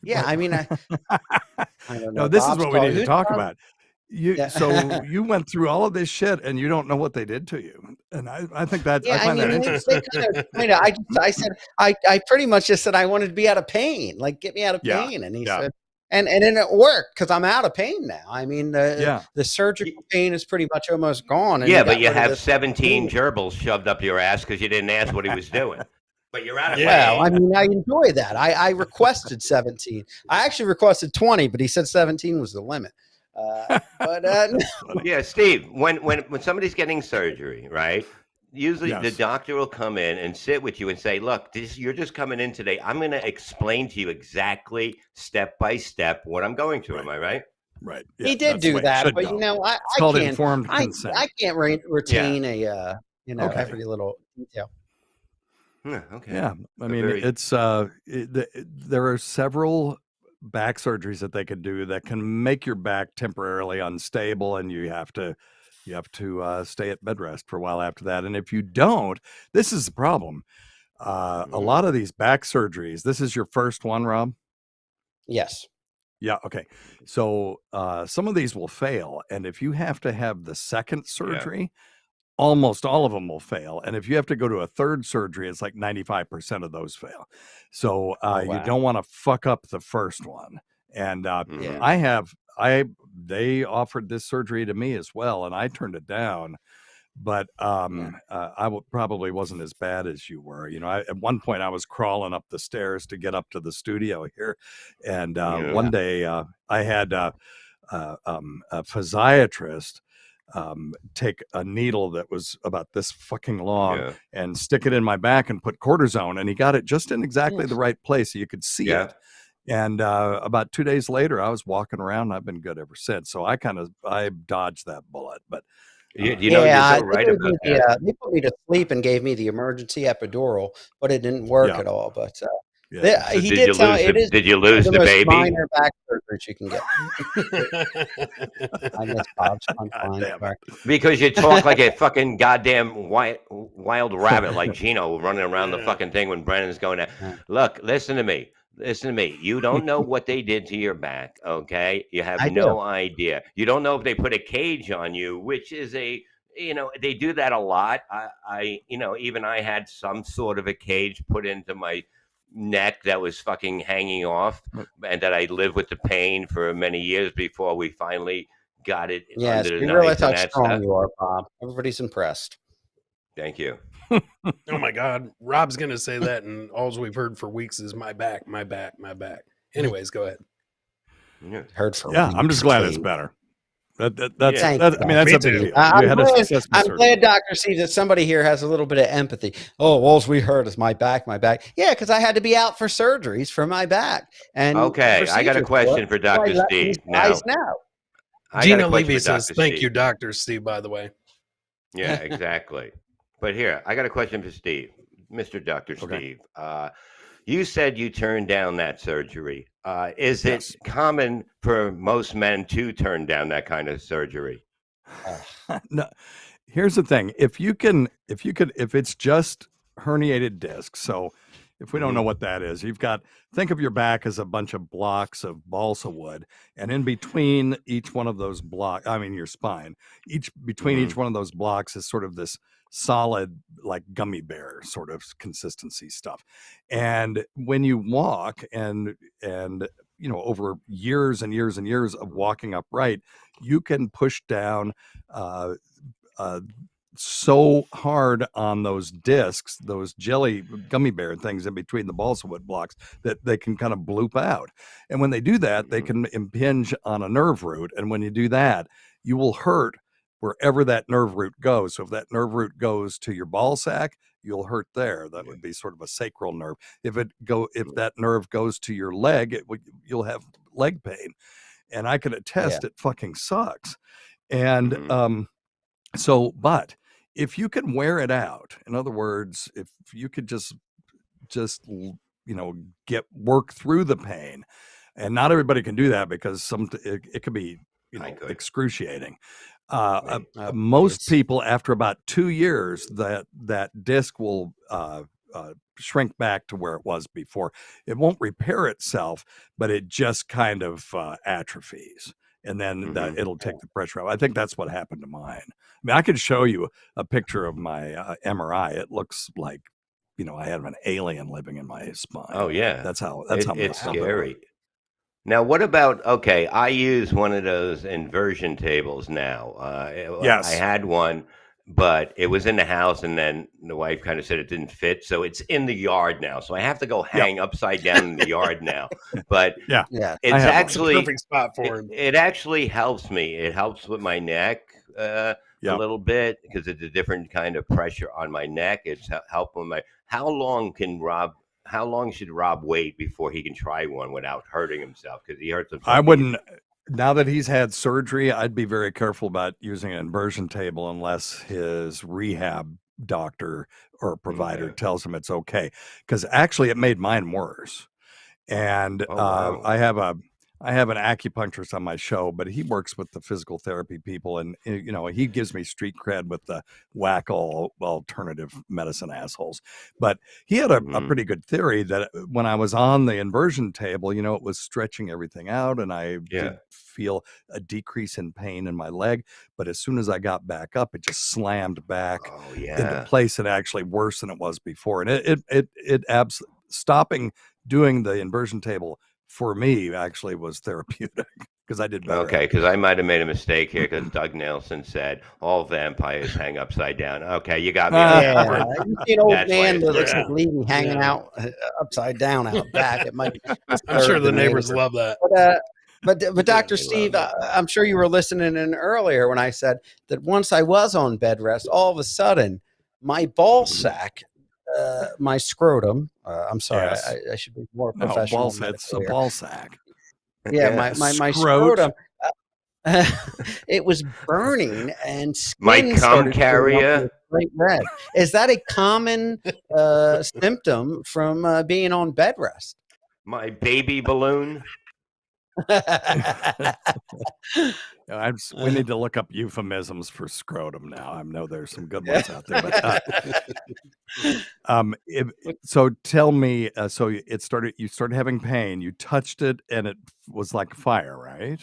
Yeah, I mean, I don't know. No, this is Bob's what we call- need to who's talk Bob? about. You Yeah. so you went through all of this shit and you don't know what they did to you. And I think that Yeah, I find that they interesting. I said I pretty much just said I wanted to be out of pain, like get me out of Yeah, pain, and he yeah. said, and then it worked because I'm out of pain now. I mean, Yeah. the surgical pain is pretty much almost gone. And Yeah, he but got you rid of have this 17 pain. gerbils shoved up your ass because you didn't ask what he was doing. But you're out of Well, I pain. mean, I enjoy that. I requested 17. I actually requested 20, but he said 17 was the limit. But That's funny. Yeah, Steve, when somebody's getting surgery, right? Usually the Yes. doctor will come in and sit with you and say, look, you're just coming in today. I'm going to explain to you exactly step by step what I'm going through. Right. Am I right? Right. he Yeah, did that's the do way it that. should But go. you know, I called can't. informed I consent. can't retain a Okay. every little detail. Okay. Yeah, I mean, very- it's there are several back surgeries that they can do that can make your back temporarily unstable, and you have to stay at bed rest for a while after that. And if you don't, this is the problem. A lot of these back surgeries. This is your first one, Rob? Yes. Yeah. Okay. So some of these will fail, and if you have to have the second surgery, almost all of them will fail. And if you have to go to a third surgery, it's like 95% of those fail. So wow. you don't want to fuck up the first one. And Mhm. they offered this surgery to me as well, and I turned it down. But probably wasn't as bad as you were. At one point I was crawling up the stairs to get up to the studio here, and one day I had a physiatrist take a needle that was about this fucking long and stick it in my back and put cortisone, and he got it just in exactly the right place so you could see it. And about 2 days later, I was walking around, and I've been good ever since. So I dodged that bullet. But you know, you're so right about that. They put me to sleep and gave me the emergency epidural, but it didn't work at all. But So he did did you tell lose it is did you lose the the most baby? minor back surgery you can get. I miss Bob's punchline. damn it. Because you talk like a fucking goddamn wild rabbit, like Gino running around the fucking thing when Brennan's going down. Look, listen to me. You don't know what they did to your back, okay? You have no idea. You don't know if they put a cage on you, which is they do that a lot. Even I had some sort of a cage put into my neck that was fucking hanging off, and that I lived with the pain for many years before we finally got it Yes, under we the realize knife how and that strong stuff. you are, Bob. Everybody's impressed. Thank you. Oh my God, Rob's gonna say that, and all we've heard for weeks is my back, my back, my back. Anyways, go ahead. Yeah. Heard for Yeah, I'm just glad it's weeks. better. That's Thank that's you, I mean that's Me a big too. deal. I'm You had a glad, successful I'm surgery. glad, Dr. Steve, that somebody here has a little bit of empathy. Oh, all we heard is my back, my back. Yeah, because I had to be out for surgeries for my back and Okay, I got a procedures for question it. for So I Dr. let these Steve. guys Now, know. I got a Gina question Levy for says, Dr. "Thank you, Steve. Doctor Steve." By the way, Yeah, exactly. But here, I got a question for Steve, Mr. Dr. Okay. Steve. You said you turned down that surgery. Is it Yes. common for most men to turn down that kind of surgery? No, here's the thing. If it's just herniated discs, so if we don't know Mhm. what that is, think of your back as a bunch of blocks of balsa wood, and in between each one of those blocks, I mean your spine, between each one of those blocks is sort of this solid, like gummy bear sort of consistency stuff. And when you walk and over years and years and years of walking upright, you can push down uh, uh, so hard on those discs, those jelly gummy bear things in between the balsa wood blocks, that they can kind of bloop out. And when they do that, they can impinge on a nerve root. And when you do that, you will hurt wherever that nerve root goes. So if that nerve root goes to your ball sack, you'll hurt there. That would be sort of a sacral nerve. If that nerve goes to your leg, you'll have leg pain. And I can attest it fucking sucks. And Mhm. but if you can wear it out, in other words, if you could just get work through the pain, and not everybody can do that because it could be I could. excruciating. Right. Oh, Most please. people, after about 2 years, that disc will shrink back to where it was before. It won't repair itself, but it just kind of atrophies, and then it'll take the pressure out. I think that's what happened to mine. I mean, I could show you a picture of my MRI. It looks like, I have an alien living in my spine. Oh yeah, That's how it's messed up it was. scary. Now, what about okay? I use one of those inversion tables now. I Yes. had one, but it was in the house, and then the wife kind of said it didn't fit, so it's in the yard now. So I have to go hang upside down in the yard now. But Yeah. Yeah. it's I have one. actually perfect spot for him. it actually helps me. It helps with my neck a Yep. little bit because it's a different kind of pressure on my neck. It's helping my. How long should Rob wait before he can try one without hurting himself? Because he hurts himself. I wouldn't. Now that he's had surgery, I'd be very careful about using an inversion table unless his rehab doctor or provider tells him it's okay. Because actually, it made mine worse. And Oh, wow. I have an acupuncturist on my show, but he works with the physical therapy people, and he gives me street cred with the wacko alternative medicine assholes. But he had a pretty good theory that when I was on the inversion table, it was stretching everything out, and I did feel a decrease in pain in my leg. But as soon as I got back up, it just slammed back into place, and actually worse than it was before. And it stopping doing the inversion table for me actually was therapeutic because I did better. Okay, because I might have made a mistake here because Doug Nelson said all vampires hang upside down. Okay, you got me. On that Yeah, one. you see an old That's why man it's that looks there. like Levy hanging out upside down out back. It might. I'm sure disturb the neighbors neighbor. love that. But Dr. they Steve, love I'm sure you were listening in earlier when I said that once I was on bed rest, all of a sudden my ball sack, my scrotum. I'm sorry, Yes. I should be more No, professional. it's a ball sack. Yeah, Yeah. my Scrot. scrotum. It was burning and My skin cum started showing up carrier. with bright red. Is that a common symptom from being on bed rest? My baby balloon. We need to look up euphemisms for scrotum now. I know there's some good ones out there, but so tell me, you started having pain, you touched it, and it was like fire, right?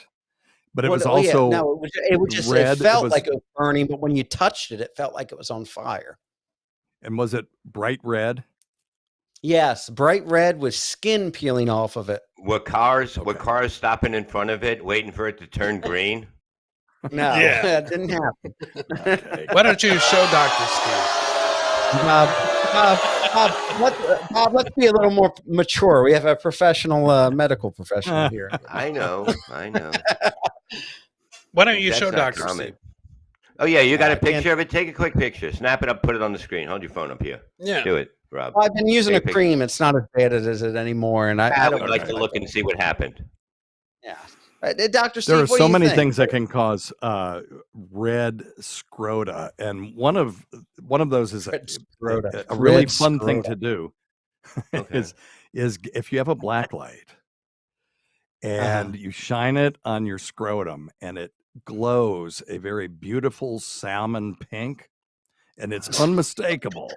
But it was also no, it was just red. it felt like it was burning, but when you touched it, it felt like it was on fire. And was it bright red? Yes, bright red with skin peeling off of it. Were cars stopping in front of it, waiting for it to turn green? No, Yeah. it didn't happen. Okay. Why don't you show Dr. Steve? Bob, let's be a little more mature. We have a professional medical professional here. I know. Why don't you That's show not Dr. common. Steve? Oh yeah, you got I a can't- picture of it? Take a quick picture. Snap it up, put it on the screen. Hold your phone up here. Yeah. Do it, Rob. Well, I've been using a Take a picture. cream. It's not as bad as it anymore, and I I don't would like care. to look and see what happened. Yeah, Dr. Steve, There are what do so you many think? things that can cause red scrota, and one of those is Red scrota. a really Red fun thing scrota. to do. Okay. is if you have a black light and you shine it on your scrotum and it glows a very beautiful salmon pink, and it's unmistakable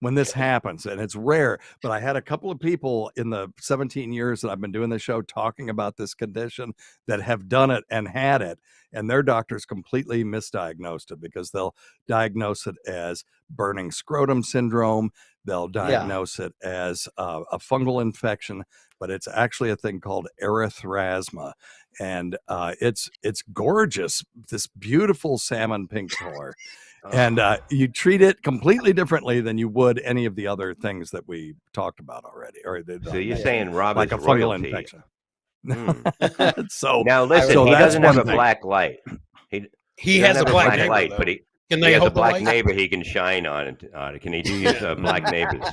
when this happens, and it's rare, but I had a couple of people in the 17 years that I've been doing the show talking about this condition that have done it and had it, and their doctors completely misdiagnosed it, because they'll diagnose it as burning scrotum syndrome, they'll diagnose it as a fungal infection, but it's actually a thing called erythrasma, and it's gorgeous, this beautiful salmon pink color. And you treat it completely differently than you would any of the other things that we talked about already. So you're saying Rob like is a fungal royalty. infection. So now listen, so he that's doesn't have a one thing. black light. He doesn't has a have black neighbor, light, though. but he Can they has a hold the black light? neighbor he can shine on it. Can he do his black neighbors?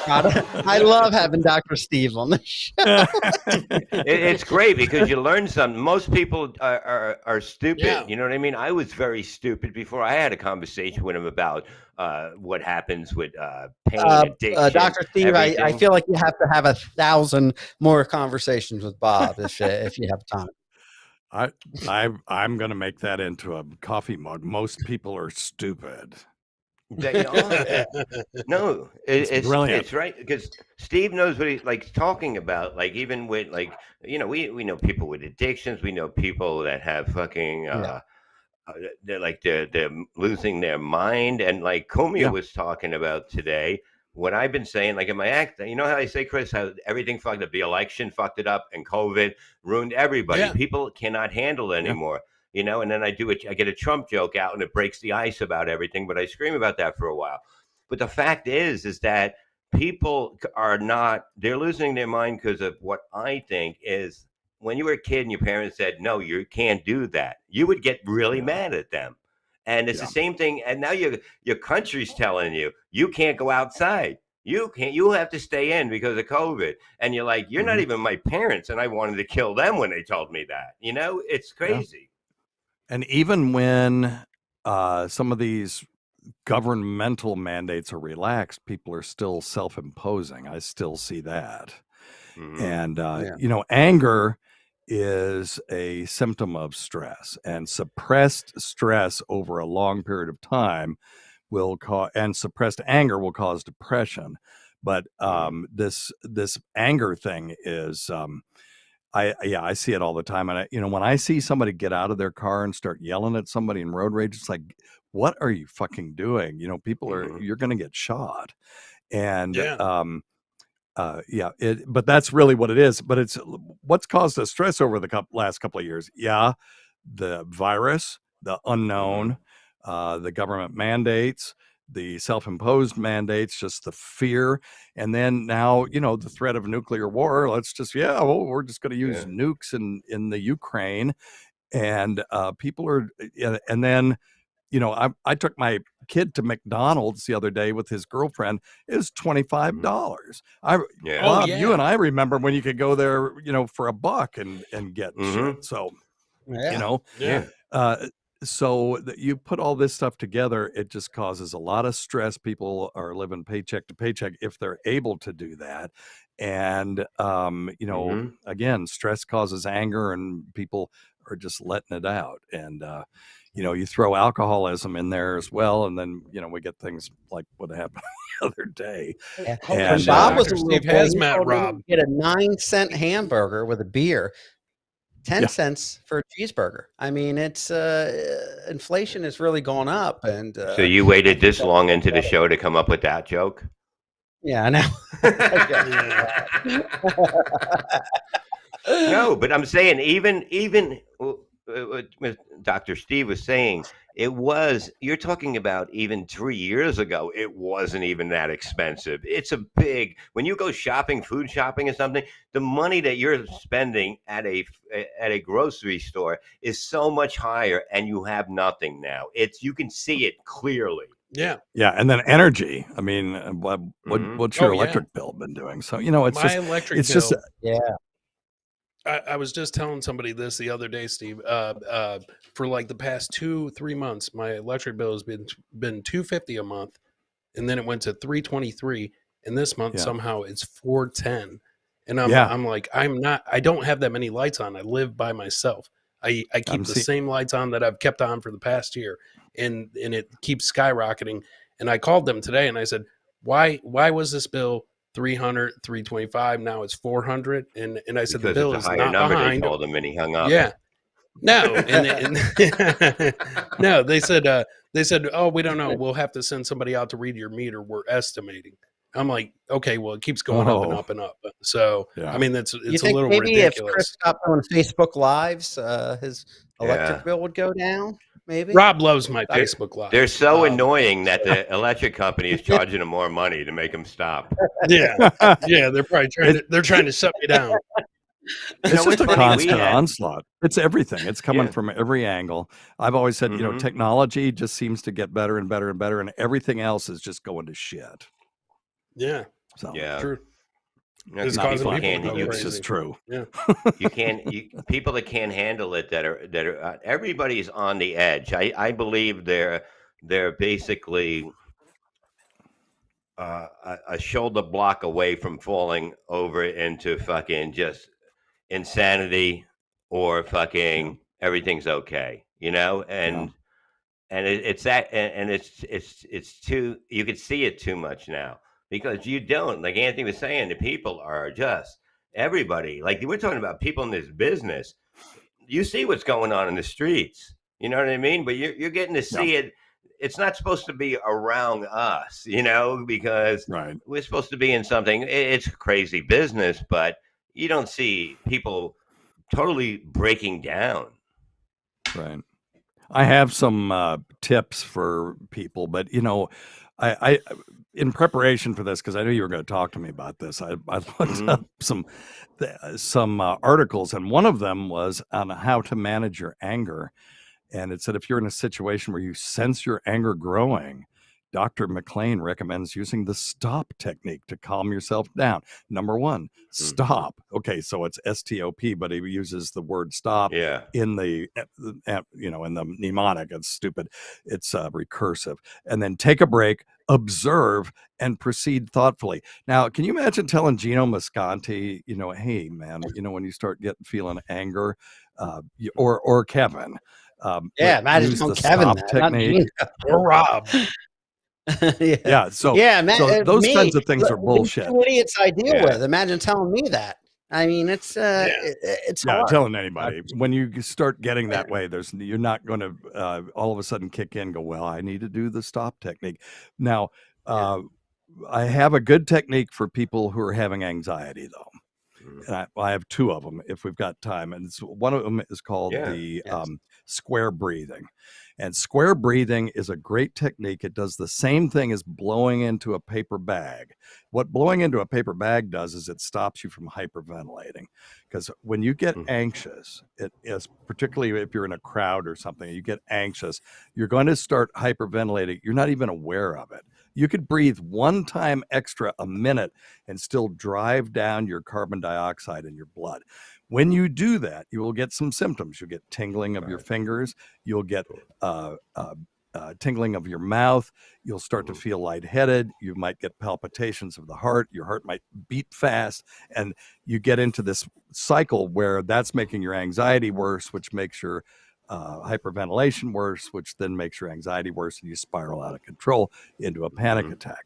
God, I love having Dr. Steve on the show. It's great because you learn something. Most people are stupid. Yeah. You know what I mean? I was very stupid before I had a conversation with him about what happens with pain, addiction. Dr. Steve, I everything. feel like you have to have 1,000 more conversations with Bob if you have time. I'm going to make that into a coffee mug. Most people are stupid. No, it's brilliant. It's right, because Steve knows what he's like talking about. Like, even with, like, we know people with addictions. We know people that have fucking they're losing their mind. And like Comia was talking about today, what I've been saying, like in my act, you know how I say, Chris, how everything fucked up, the election fucked it up, and COVID ruined everybody. Yeah. People cannot handle it anymore. And then I get a Trump joke out and it breaks the ice about everything, but I scream about that for a while. But the fact is that people they're losing their mind because of what I think is, when you were a kid and your parents said, no, you can't do that, you would get really mad at them. And it's the same thing. And now your country's telling you, you can't go outside. You have to stay in because of COVID. And you're like, you're not even my parents. And I wanted to kill them when they told me that. It's crazy. Yeah. And even when some of these governmental mandates are relaxed, people are still self-imposing. I still see that. And, anger is a symptom of stress, and suppressed stress over a long period of time and suppressed anger will cause depression. But this anger thing is, I see it all the time. And when I see somebody get out of their car and start yelling at somebody in road rage, it's like, what are you fucking doing? People you're going to get shot. And, but that's really what it is. But it's what's caused us stress over the last couple of years. Yeah. The virus, the unknown, the government mandates, the self-imposed mandates, just the fear. And then now, the threat of nuclear war. Let's just, we're just going to use nukes in the Ukraine. And people are, and then, I took my kid to McDonald's the other day with his girlfriend. It was $25. Bob, you and I remember when you could go there, for $1 and get shit. So, so that you put all this stuff together, it just causes a lot of stress. People are living paycheck to paycheck if they're able to do that. And, again, stress causes anger, and people are just letting it out. And, you throw alcoholism in there as well. And then, we get things like what happened the other day. Yeah. And Bob was a Steve little boy, Hazmat, he Rob. get a 9-cent hamburger with a beer. 10 cents for a cheeseburger. I mean, it's inflation is really going up. And so you waited this long into the show to come up with that joke? Yeah, I know. No, but I'm saying even what Dr. Steve was saying, You're talking about even 3 years ago, it wasn't even that expensive. It's a big, when you go shopping, food shopping or something, the money that you're spending at a grocery store is so much higher, and you have nothing now. You can see it clearly. Yeah. Yeah, and then energy. I mean, what's your Oh, yeah. electric bill been doing? So it's My just electric it's bill. just Yeah. I was just telling somebody this the other day, Steve. For like the past 2-3 months, my electric bill has been $250 a month, and then it went to $323, and this month Yeah. somehow it's $410. And Yeah. I'm like, I don't have that many lights on. I live by myself. I keep the same lights on that I've kept on for the past year, and it keeps skyrocketing. And I called them today and I said, why was this bill 300, 325? Now it's 400. And I said, the Because bill it's a is higher not number, they behind. told him, and he hung up. Yeah. No. And no, they said, oh, we don't know. We'll have to send somebody out to read your meter. We're estimating. I'm like, okay, well, it keeps going up and up and up. So, Yeah. I mean, it's You a think little maybe if Chris ridiculous. stopped doing Facebook Lives, his electric Yeah. bill would go down? Maybe. Rob loves my Facebook Live. They're so annoying that the electric company is charging them more money to make them stop. Yeah. Yeah. They're probably trying to shut me down. It's just a funny? constant onslaught. It's everything. It's coming Yeah. from every angle. I've always said, technology just seems to get better and better and better, and everything else is just going to shit. Yeah. So Yeah. True. No, It's people causing people to can't- go you- it's crazy. just true. Yeah. People that can't handle it, that are everybody's on the edge. I believe they're basically a shoulder block away from falling over into fucking just insanity, or fucking everything's okay, and it's that, and it's too, you can see it too much now, because you don't, like Anthony was saying, the people are just, everybody, like we're talking about people in this business, you see what's going on in the streets, you know what I mean, but you're getting to see it. It's not supposed to be around us, because Right. we're supposed to be in something. It's crazy business, but you don't see people totally breaking down. Right. I have some tips for people, but I in preparation for this, because I knew you were going to talk to me about this, I looked up some articles, and one of them was on how to manage your anger. And it said if you're in a situation where you sense your anger growing, Dr. McLean recommends using the stop technique to calm yourself down. Number one, stop. Okay, so it's STOP, but he uses the word stop in the in the mnemonic. It's stupid. It's recursive. And then take a break, observe, and proceed thoughtfully. Now, can you imagine telling Gino Moscanti, hey man, when you start feeling anger, or Kevin. Imagine use telling the Kevin stop that, not technique. Or Rob. Yeah. So man, those me, kinds of things are these bullshit. two idiots I deal with. Imagine telling me that. I mean, it's it's hard. Telling anybody when you start getting that way, you're not going to all of a sudden kick in and go, well, I need to do the stop technique. Now, I have a good technique for people who are having anxiety, though. And I have two of them if we've got time. And one of them is called square breathing. And square breathing is a great technique. It does the same thing as blowing into a paper bag. What blowing into a paper bag does is it stops you from hyperventilating. Because when you get anxious, it is, particularly if you're in a crowd or something, you get anxious, you're going to start hyperventilating. You're not even aware of it. You could breathe one time extra a minute and still drive down your carbon dioxide in your blood. When you do that, you will get some symptoms. You'll get tingling of your fingers. You'll get tingling of your mouth. You'll start to feel lightheaded. You might get palpitations of the heart. Your heart might beat fast. And you get into this cycle where that's making your anxiety worse, which makes your hyperventilation worse, which then makes your anxiety worse, and you spiral out of control into a panic attack.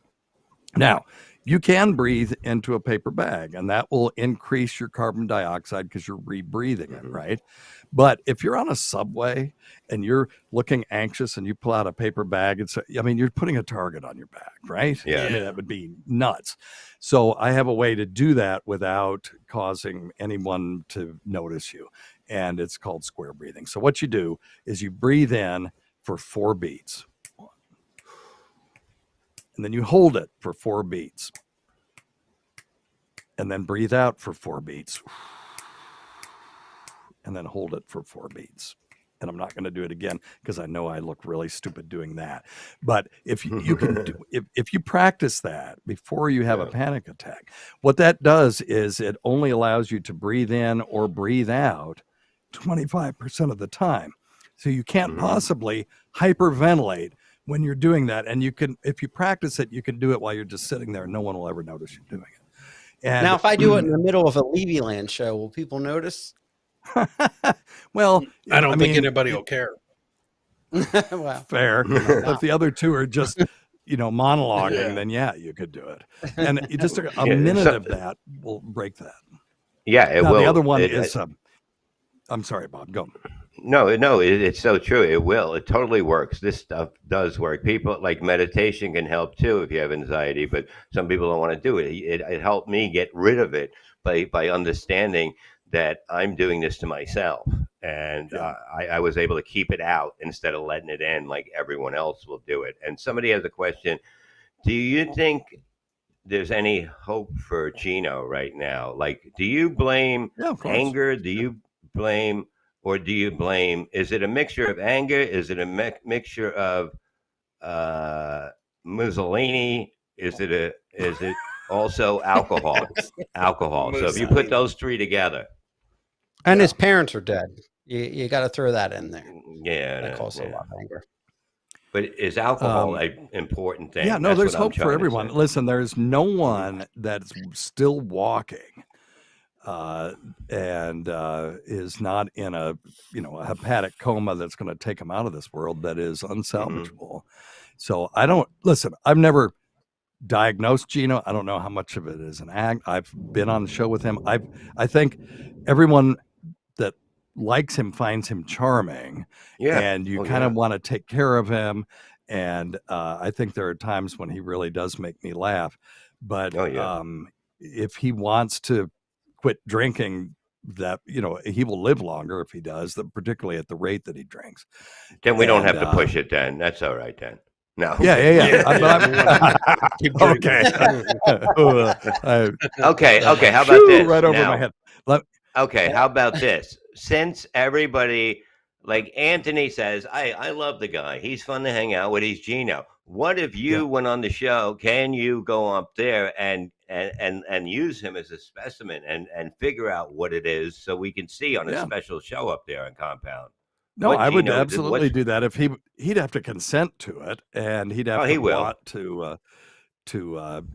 Now, you can breathe into a paper bag, and that will increase your carbon dioxide because you're rebreathing it, right? But if you're on a subway and you're looking anxious and you pull out a paper bag, you're putting a target on your back, right? Yeah. I mean, that would be nuts. So I have a way to do that without causing anyone to notice you. And it's called square breathing. So what you do is you breathe in for 4 beats. And then you hold it for 4 beats. And then breathe out for 4 beats. And then hold it for 4 beats. And I'm not going to do it again because I know I look really stupid doing that. But if you can do, if you practice that before you have a panic attack, what that does is it only allows you to breathe in or breathe out 25% of the time. So you can't possibly hyperventilate when you're doing that. And you can, if you practice it, you can do it while you're just sitting there. No one will ever notice you're doing it. And now, if I do it in the middle of a Levyland show, will people notice? Well, I don't think mean, anybody will care. Wow. Fair. If the other two are just, monologuing, then yeah, you could do it. And you just a minute of that will break that. Yeah, it now, will. The other one is, I'm sorry, Bob, go. No, it's so true. It will. It totally works. This stuff does work. People like meditation can help too if you have anxiety, but some people don't want to do it. It helped me get rid of it by understanding that I'm doing this to myself, and I was able to keep it out instead of letting it in like everyone else will do it. And somebody has a question: do you think there's any hope for Gino right now? Like, do you blame anger? Do you blame, or do you blame? Is it a mixture of anger? Is it a mixture of Mussolini? Is it also alcohol? Alcohol. So if you put those 3 together. And his parents are dead. You got to throw that in there. Yeah, that causes a lot of anger. But is alcohol an important thing? Yeah, no, there's hope for everyone. Listen, there's no one that's still walking and is not in a hepatic coma that's going to take him out of this world that is unsalvageable. So I've never diagnosed Gino. I don't know how much of it is an act. I've been on the show with him. I think everyone that likes him finds him charming, and you kind of want to take care of him. And I think there are times when he really does make me laugh. But if he wants to quit drinking, that he will live longer if he does, particularly at the rate that he drinks. Then we don't have to push it. Then that's all right. Then. No. Yeah. Okay. Okay. How about this? Right over my head. Okay. How about this? Since everybody, like Anthony says, I love the guy. He's fun to hang out with. He's Gino. What if you went on the show? Can you go up there and use him as a specimen and figure out what it is so we can see on a special show up there on Compound? No, I would absolutely do that if he'd have to consent to it, and he'd have to want to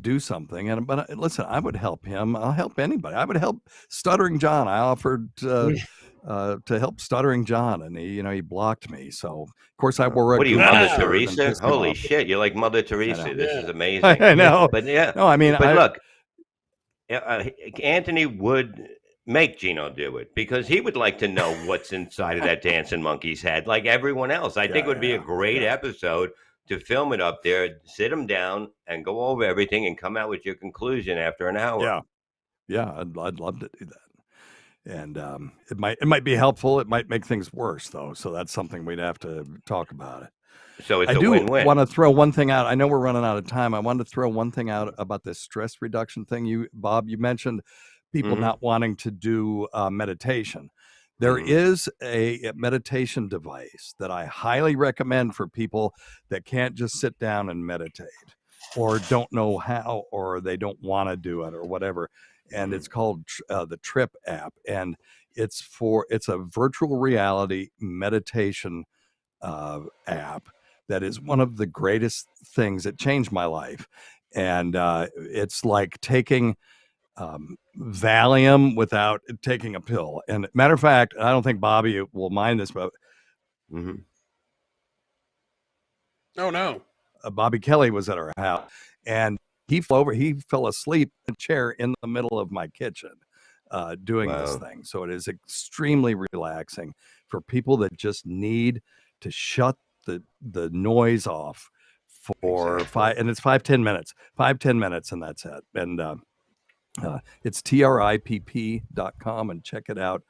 do something. But listen, I would help him. I'll help anybody. I would help Stuttering John. I offered to help Stuttering John, and he blocked me. So of course I wore. What are you, Mother Teresa? Holy shit, you're like Mother Teresa. This is amazing. I know, but no, I mean, look, Anthony would make Gino do it because he would like to know what's inside of that dancing monkey's head like everyone else. I think it would be a great episode to film it up there, sit him down and go over everything and come out with your conclusion after an hour. Yeah, I'd love to do that. And it might be helpful. It might make things worse though. So that's something we'd have to talk about it. So it's I a do win-win. want to throw one thing out. I know we're running out of time. I wanted to throw one thing out about this stress reduction thing. Bob, you mentioned people not wanting to do meditation. There is a meditation device that I highly recommend for people that can't just sit down and meditate or don't know how, or they don't want to do it or whatever. And it's called the Trip app. And it's a virtual reality meditation app that is one of the greatest things. It changed my life. And it's like taking Valium without taking a pill. And matter of fact, I don't think Bobby will mind this, but oh no, Bobby Kelly was at our house, and he fell asleep in a chair in the middle of my kitchen doing this thing. So it is extremely relaxing for people that just need to shut the noise off for 5, and it's 5-10 minutes, 5-10 minutes, and that's it. And it's tripp.com, and check it out.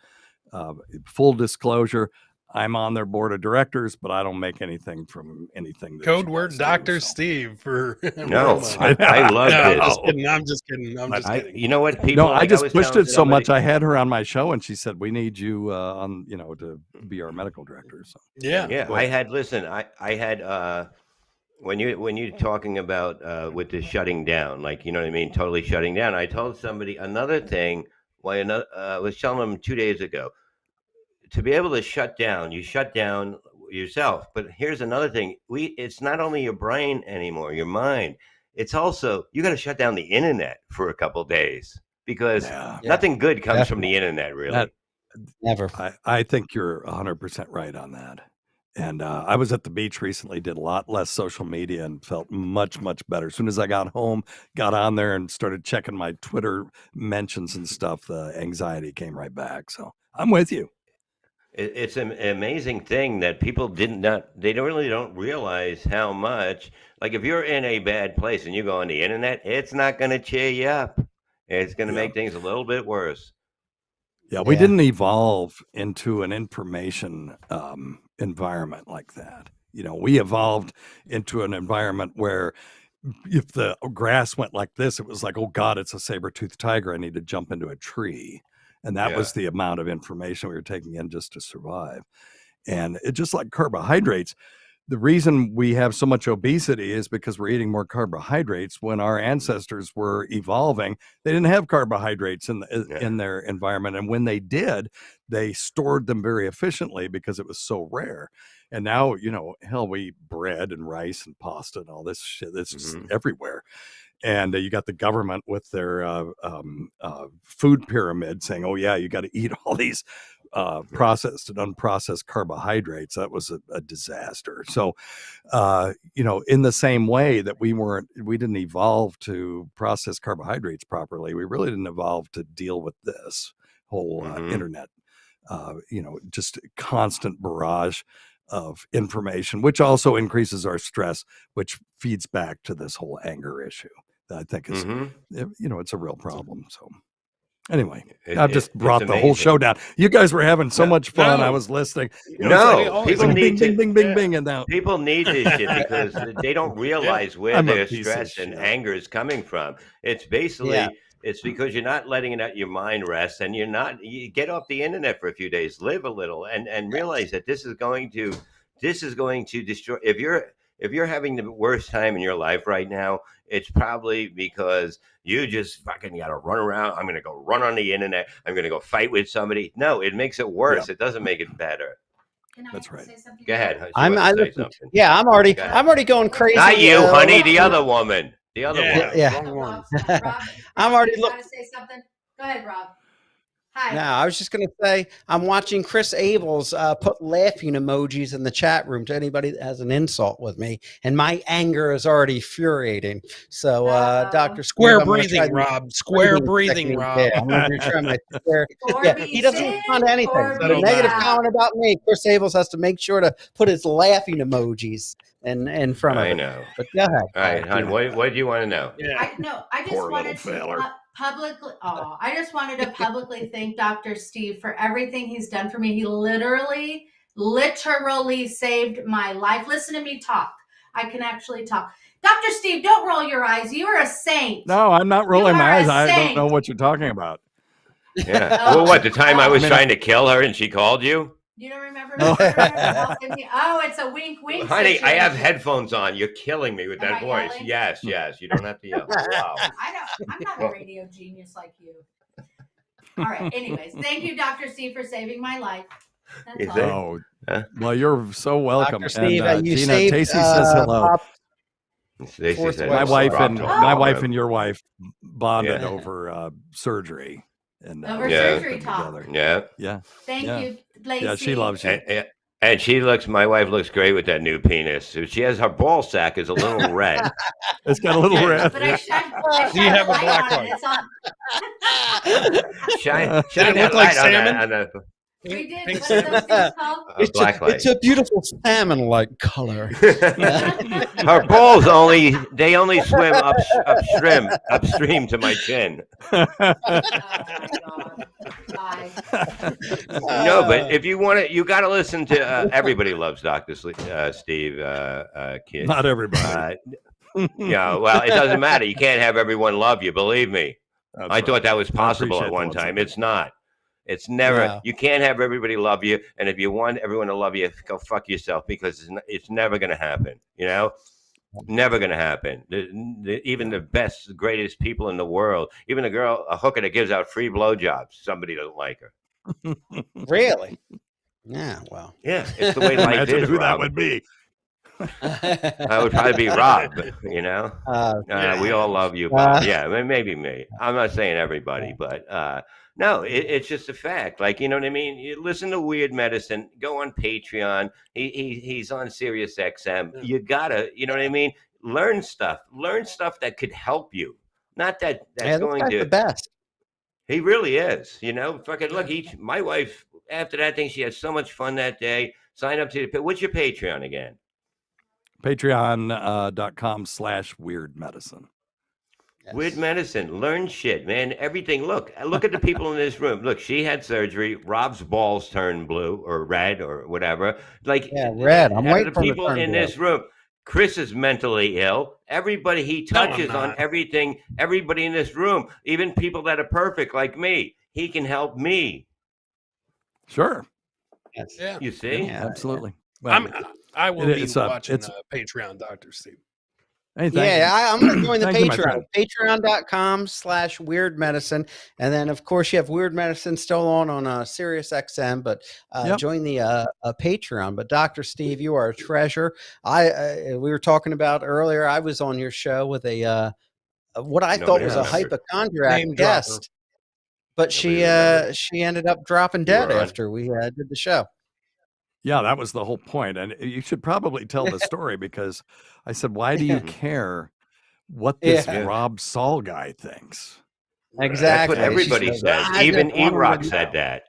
Full disclosure, I'm on their board of directors, but I don't make anything from anything. That Code you word guys Dr. do, so. Steve for No, Roma. I love No, I'm this. just kidding. I'm just kidding. I'm just kidding. You know what, people? No, I like just was pushed telling it so much. somebody- I had her on my show, and she said, "We need you on, to be our medical director." So Yeah. Yeah, Go I ahead. had. Listen, I had. When you're talking about with the shutting down, like, you know what I mean, totally shutting down. I told somebody another thing. Why another? I was telling them 2 days ago. To be able to shut down, you shut down yourself. But here's another thing: it's not only your brain anymore, your mind. It's also you got to shut down the internet for a couple days because yeah, Yeah, nothing good comes from definitely. the internet, really. that Never. I think you're 100% right on that. And I was at the beach recently, did a lot less social media, and felt much, much better. As soon as I got home, got on there and started checking my Twitter mentions and stuff, the anxiety came right back. So I'm with you. It's an amazing thing that people they don't realize how much, like, if you're in a bad place and you go on the internet, it's not going to cheer you up. It's going to Yeah. make things a little bit worse. Yeah, we Yeah. didn't evolve into an information environment like that. We evolved into an environment where if the grass went like this, it was like, oh God, it's a saber-toothed tiger. I need to jump into a tree. And that Yeah. was the amount of information we were taking in just to survive. And it just like carbohydrates. The reason we have so much obesity is because we're eating more carbohydrates. When our ancestors were evolving, they didn't have carbohydrates in their environment. And when they did, they stored them very efficiently because it was so rare. And now, hell, we eat bread and rice and pasta and all this shit. That's just everywhere. And you got the government with their food pyramid saying, oh, yeah, you got to eat all these processed and unprocessed carbohydrates. That was a disaster. So, in the same way that we didn't evolve to process carbohydrates properly, we really didn't evolve to deal with this whole internet, just constant barrage of information, which also increases our stress, which feeds back to this whole anger issue that I think is, it's a real problem. So anyway, I've just brought the whole show down. You guys were having so much fun. I was listening. People need bing, bing, bing, bing, and now people need this shit because they don't realize where their stress and anger is coming from. It's basically it's because you're not letting your mind rest, and you get off the internet for a few days, live a little, and realize that this is going to destroy. If you're having the worst time in your life right now, it's probably because you just fucking got to run around. I'm going to go run on the internet. I'm going to go fight with somebody. No, it makes it worse. It doesn't make it better. That's right. Go ahead. I'm already going crazy. Not you, honey. The other woman. The other one. Yeah. Rob, I'm already you want to say something? Go ahead, Rob. Hi. No, I was just going to say I'm watching Chris Abels put laughing emojis in the chat room to anybody that has an insult with me, and my anger is already infuriating. So, Dr. Square breathing, Rob. Square breathing, Rob. Yeah, I'm going to try my square. Yeah, he doesn't respond to anything. So the negative comment about me, Chris Abels has to make sure to put his laughing emojis in front of it. I know. But go ahead. All right, hon. What do you want to know? I just Poor wanted little feller. to publicly. Oh, I just wanted to publicly thank Dr. Steve for everything he's done for me. He literally saved my life. Listen to me talk. I can actually talk. Dr. Steve, don't roll your eyes. You are a saint. No, I'm not rolling my eyes. I don't saint. know what you're talking about. Yeah. Well, what, the time I was trying to kill her and she called you? You don't remember? No. Oh, it's a wink, wink. Honey, I have situation. headphones on. You're killing me with Am that I voice. yelling? Yes. You don't have to yell. Wow. I'm not a radio genius like you. All right. Anyways, thank you, Dr. Steve, for saving my life. That's Is all. it? Oh, Huh? well, you're so welcome. Dr. Steve, and you Tina, saved, Tacey says hello. Bob. Stacey Fourth said My Well, wife Rob and told my me. wife and your wife bonded Yeah. over surgery and Over Yeah. surgery talk. Yeah. Yeah, Thank Yeah. you, Lacey. yeah, she loves you. And my wife looks great with that new penis. She has her ball sack is a little red. It's got a little Yeah. red. But I shine Do you have the a light black on one? it. It's on. Shine Did it that look like light on salmon? on a We did. Pink What are those salmon? things called? black light. It's a beautiful salmon-like color. Her balls only swim upstream to my chin. Oh my God. Bye. No, but if you want to, you got to listen to. Everybody loves Dr. Steve, kids. Not everybody. Yeah, well, it doesn't matter. You can't have everyone love you. Believe me. That's I thought right. that was I possible appreciate at one the time. ones It's not. It's never. No. You can't have everybody love you. And if you want everyone to love you, go fuck yourself, because it's never going to happen. You know, never going to happen. Even the best, greatest people in the world, even a hooker that gives out free blowjobs, somebody doesn't like her. Really? Yeah. Well. Yeah, it's the way life Imagine is. who that Rob. would be. I would probably be Rob, you know. We all love you, Bob. Yeah, maybe me. I'm not saying everybody, but no, it's just a fact. Like, you know what I mean? You listen to Weird Medicine. Go on Patreon. He's on Sirius XM. You gotta, you know what I mean? Learn stuff. Learn stuff that could help you. Not that's going to. The best. He really is. You know, fucking look. My wife, after that thing, she had so much fun that day. Sign up to what's your Patreon again? Patreon.com/Weird Medicine. Yes. Weird Medicine. Learn shit, man. Everything. Look at the people in this room. Look, she had surgery. Rob's balls turned blue or red or whatever. Like, red. I'm out waiting of for the them to people turn in blue. this room. Chris is mentally ill. Everybody he No, I'm touches on not. everything. Everybody in this room, even people that are perfect like me, he can help me. Sure. Yes. Yeah. You see? Yeah. Absolutely. Well, I will be it's watching it's- Patreon, Dr. Steve. hey, thank you. I'm going to join the Thank you, my Patreon. friend. Patreon.com/Weird Medicine. And then, of course, you have Weird Medicine still on Sirius XM, but Yep. join the Patreon. But Dr. Steve, you are a treasure. We were talking about earlier, I was on your show with what I thought Nobody was a remembers. hypochondriac Name guest. But Nobody remembers. she ended up dropping You dead were on. after we did the show. Yeah, that was the whole point. And you should probably tell the story, because I said, why do you care what this Yeah. Rob Saul guy thinks? Exactly. That's what everybody She says. "I Even just want him E-Rock to said know." that.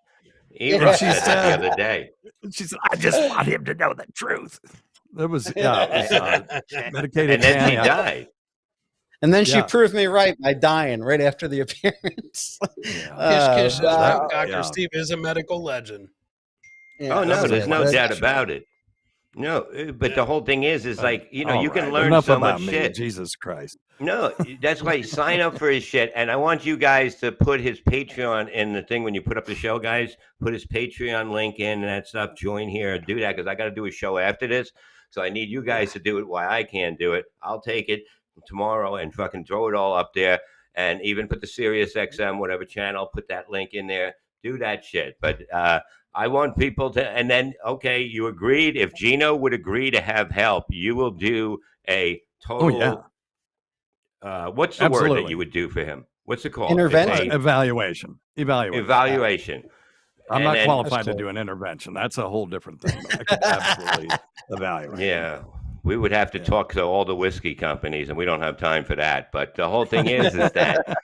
Yeah. E-Rock She said that said- the other day. She said, I just want him to know the truth. It was, medicated And then she Tanya. died. And then she Yeah. proved me right by dying right after the appearance. Kish, wow. Dr. Yeah. Steve is a medical legend. Yeah, Oh no, that's there's a no plus. doubt about it. No, but the whole thing is like, you know, All you can right, learn enough so about much me. shit. Jesus Christ. No, that's why sign up for his shit. And I want you guys to put his Patreon in the thing when you put up the show, guys. Put his Patreon link in and that stuff. Join here and do that, because I got to do a show after this. So I need you guys to do it while I can't do it. I'll take it tomorrow and fucking throw it all up there, and even put the Sirius XM, whatever channel, put that link in there. Do that shit. But I want people to, and then, okay, you agreed. If Gino would agree to have help, you will do a total. What's the word that Absolutely. you would do for him? What's it called? Intervention. Evaluation. Evaluation. I'm And not then- qualified to That's do an intervention. That's a whole different thing. But I could absolutely evaluate. Yeah, we would have to talk to all the whiskey companies, and we don't have time for that. But the whole thing is that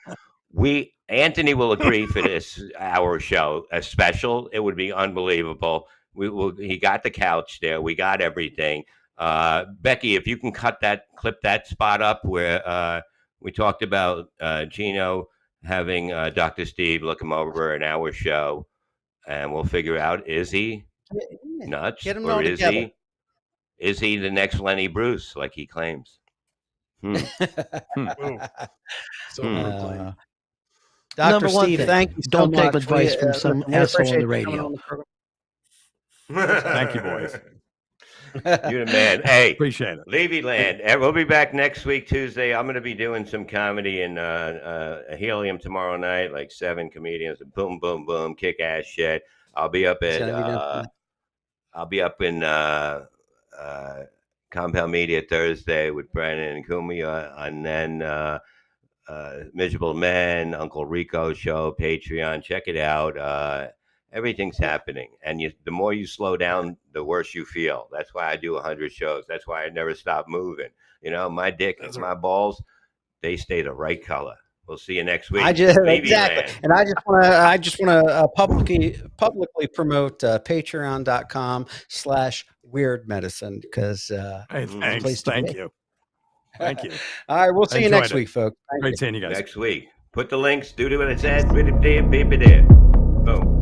Anthony will agree for this hour show, a special. It would be unbelievable. He got the couch there. We got everything. Becky, if you can clip that spot up where we talked about Gino having Dr. Steve look him over an hour show, and we'll figure out, is he nuts, Get 'em or all is together. is he the next Lenny Bruce like he claims? So Uh, Dr. Number one Steve, thing, thank you so don't take much. advice from some listen, we asshole on appreciate the you coming radio. on the program. Thank you, boys. You're the man. Hey, Appreciate it. Levyland. We'll be back next week, Tuesday. I'm going to be doing some comedy in Helium tomorrow night, like 7 comedians. Boom, boom, boom, kick-ass shit. I'll be up at Compound Media Thursday with Brennan and Kumia, and then Miserable Men, Uncle Rico show, Patreon. Check it out. Everything's happening, and the more you slow down, the worse you feel. That's why I do 100 shows. That's why I never stop moving. You know, my dick and my balls, they stay the right color. We'll see you next week. Exactly, and I just want to publicly promote Patreon.com/Weird Medicine, because Hey, thanks. place to Thank be. you. Thank you. All right, we'll see you next Enjoyed it. week, folks. Thank you. Great seeing you guys. Next week. Put the links. Do what it said. Boom.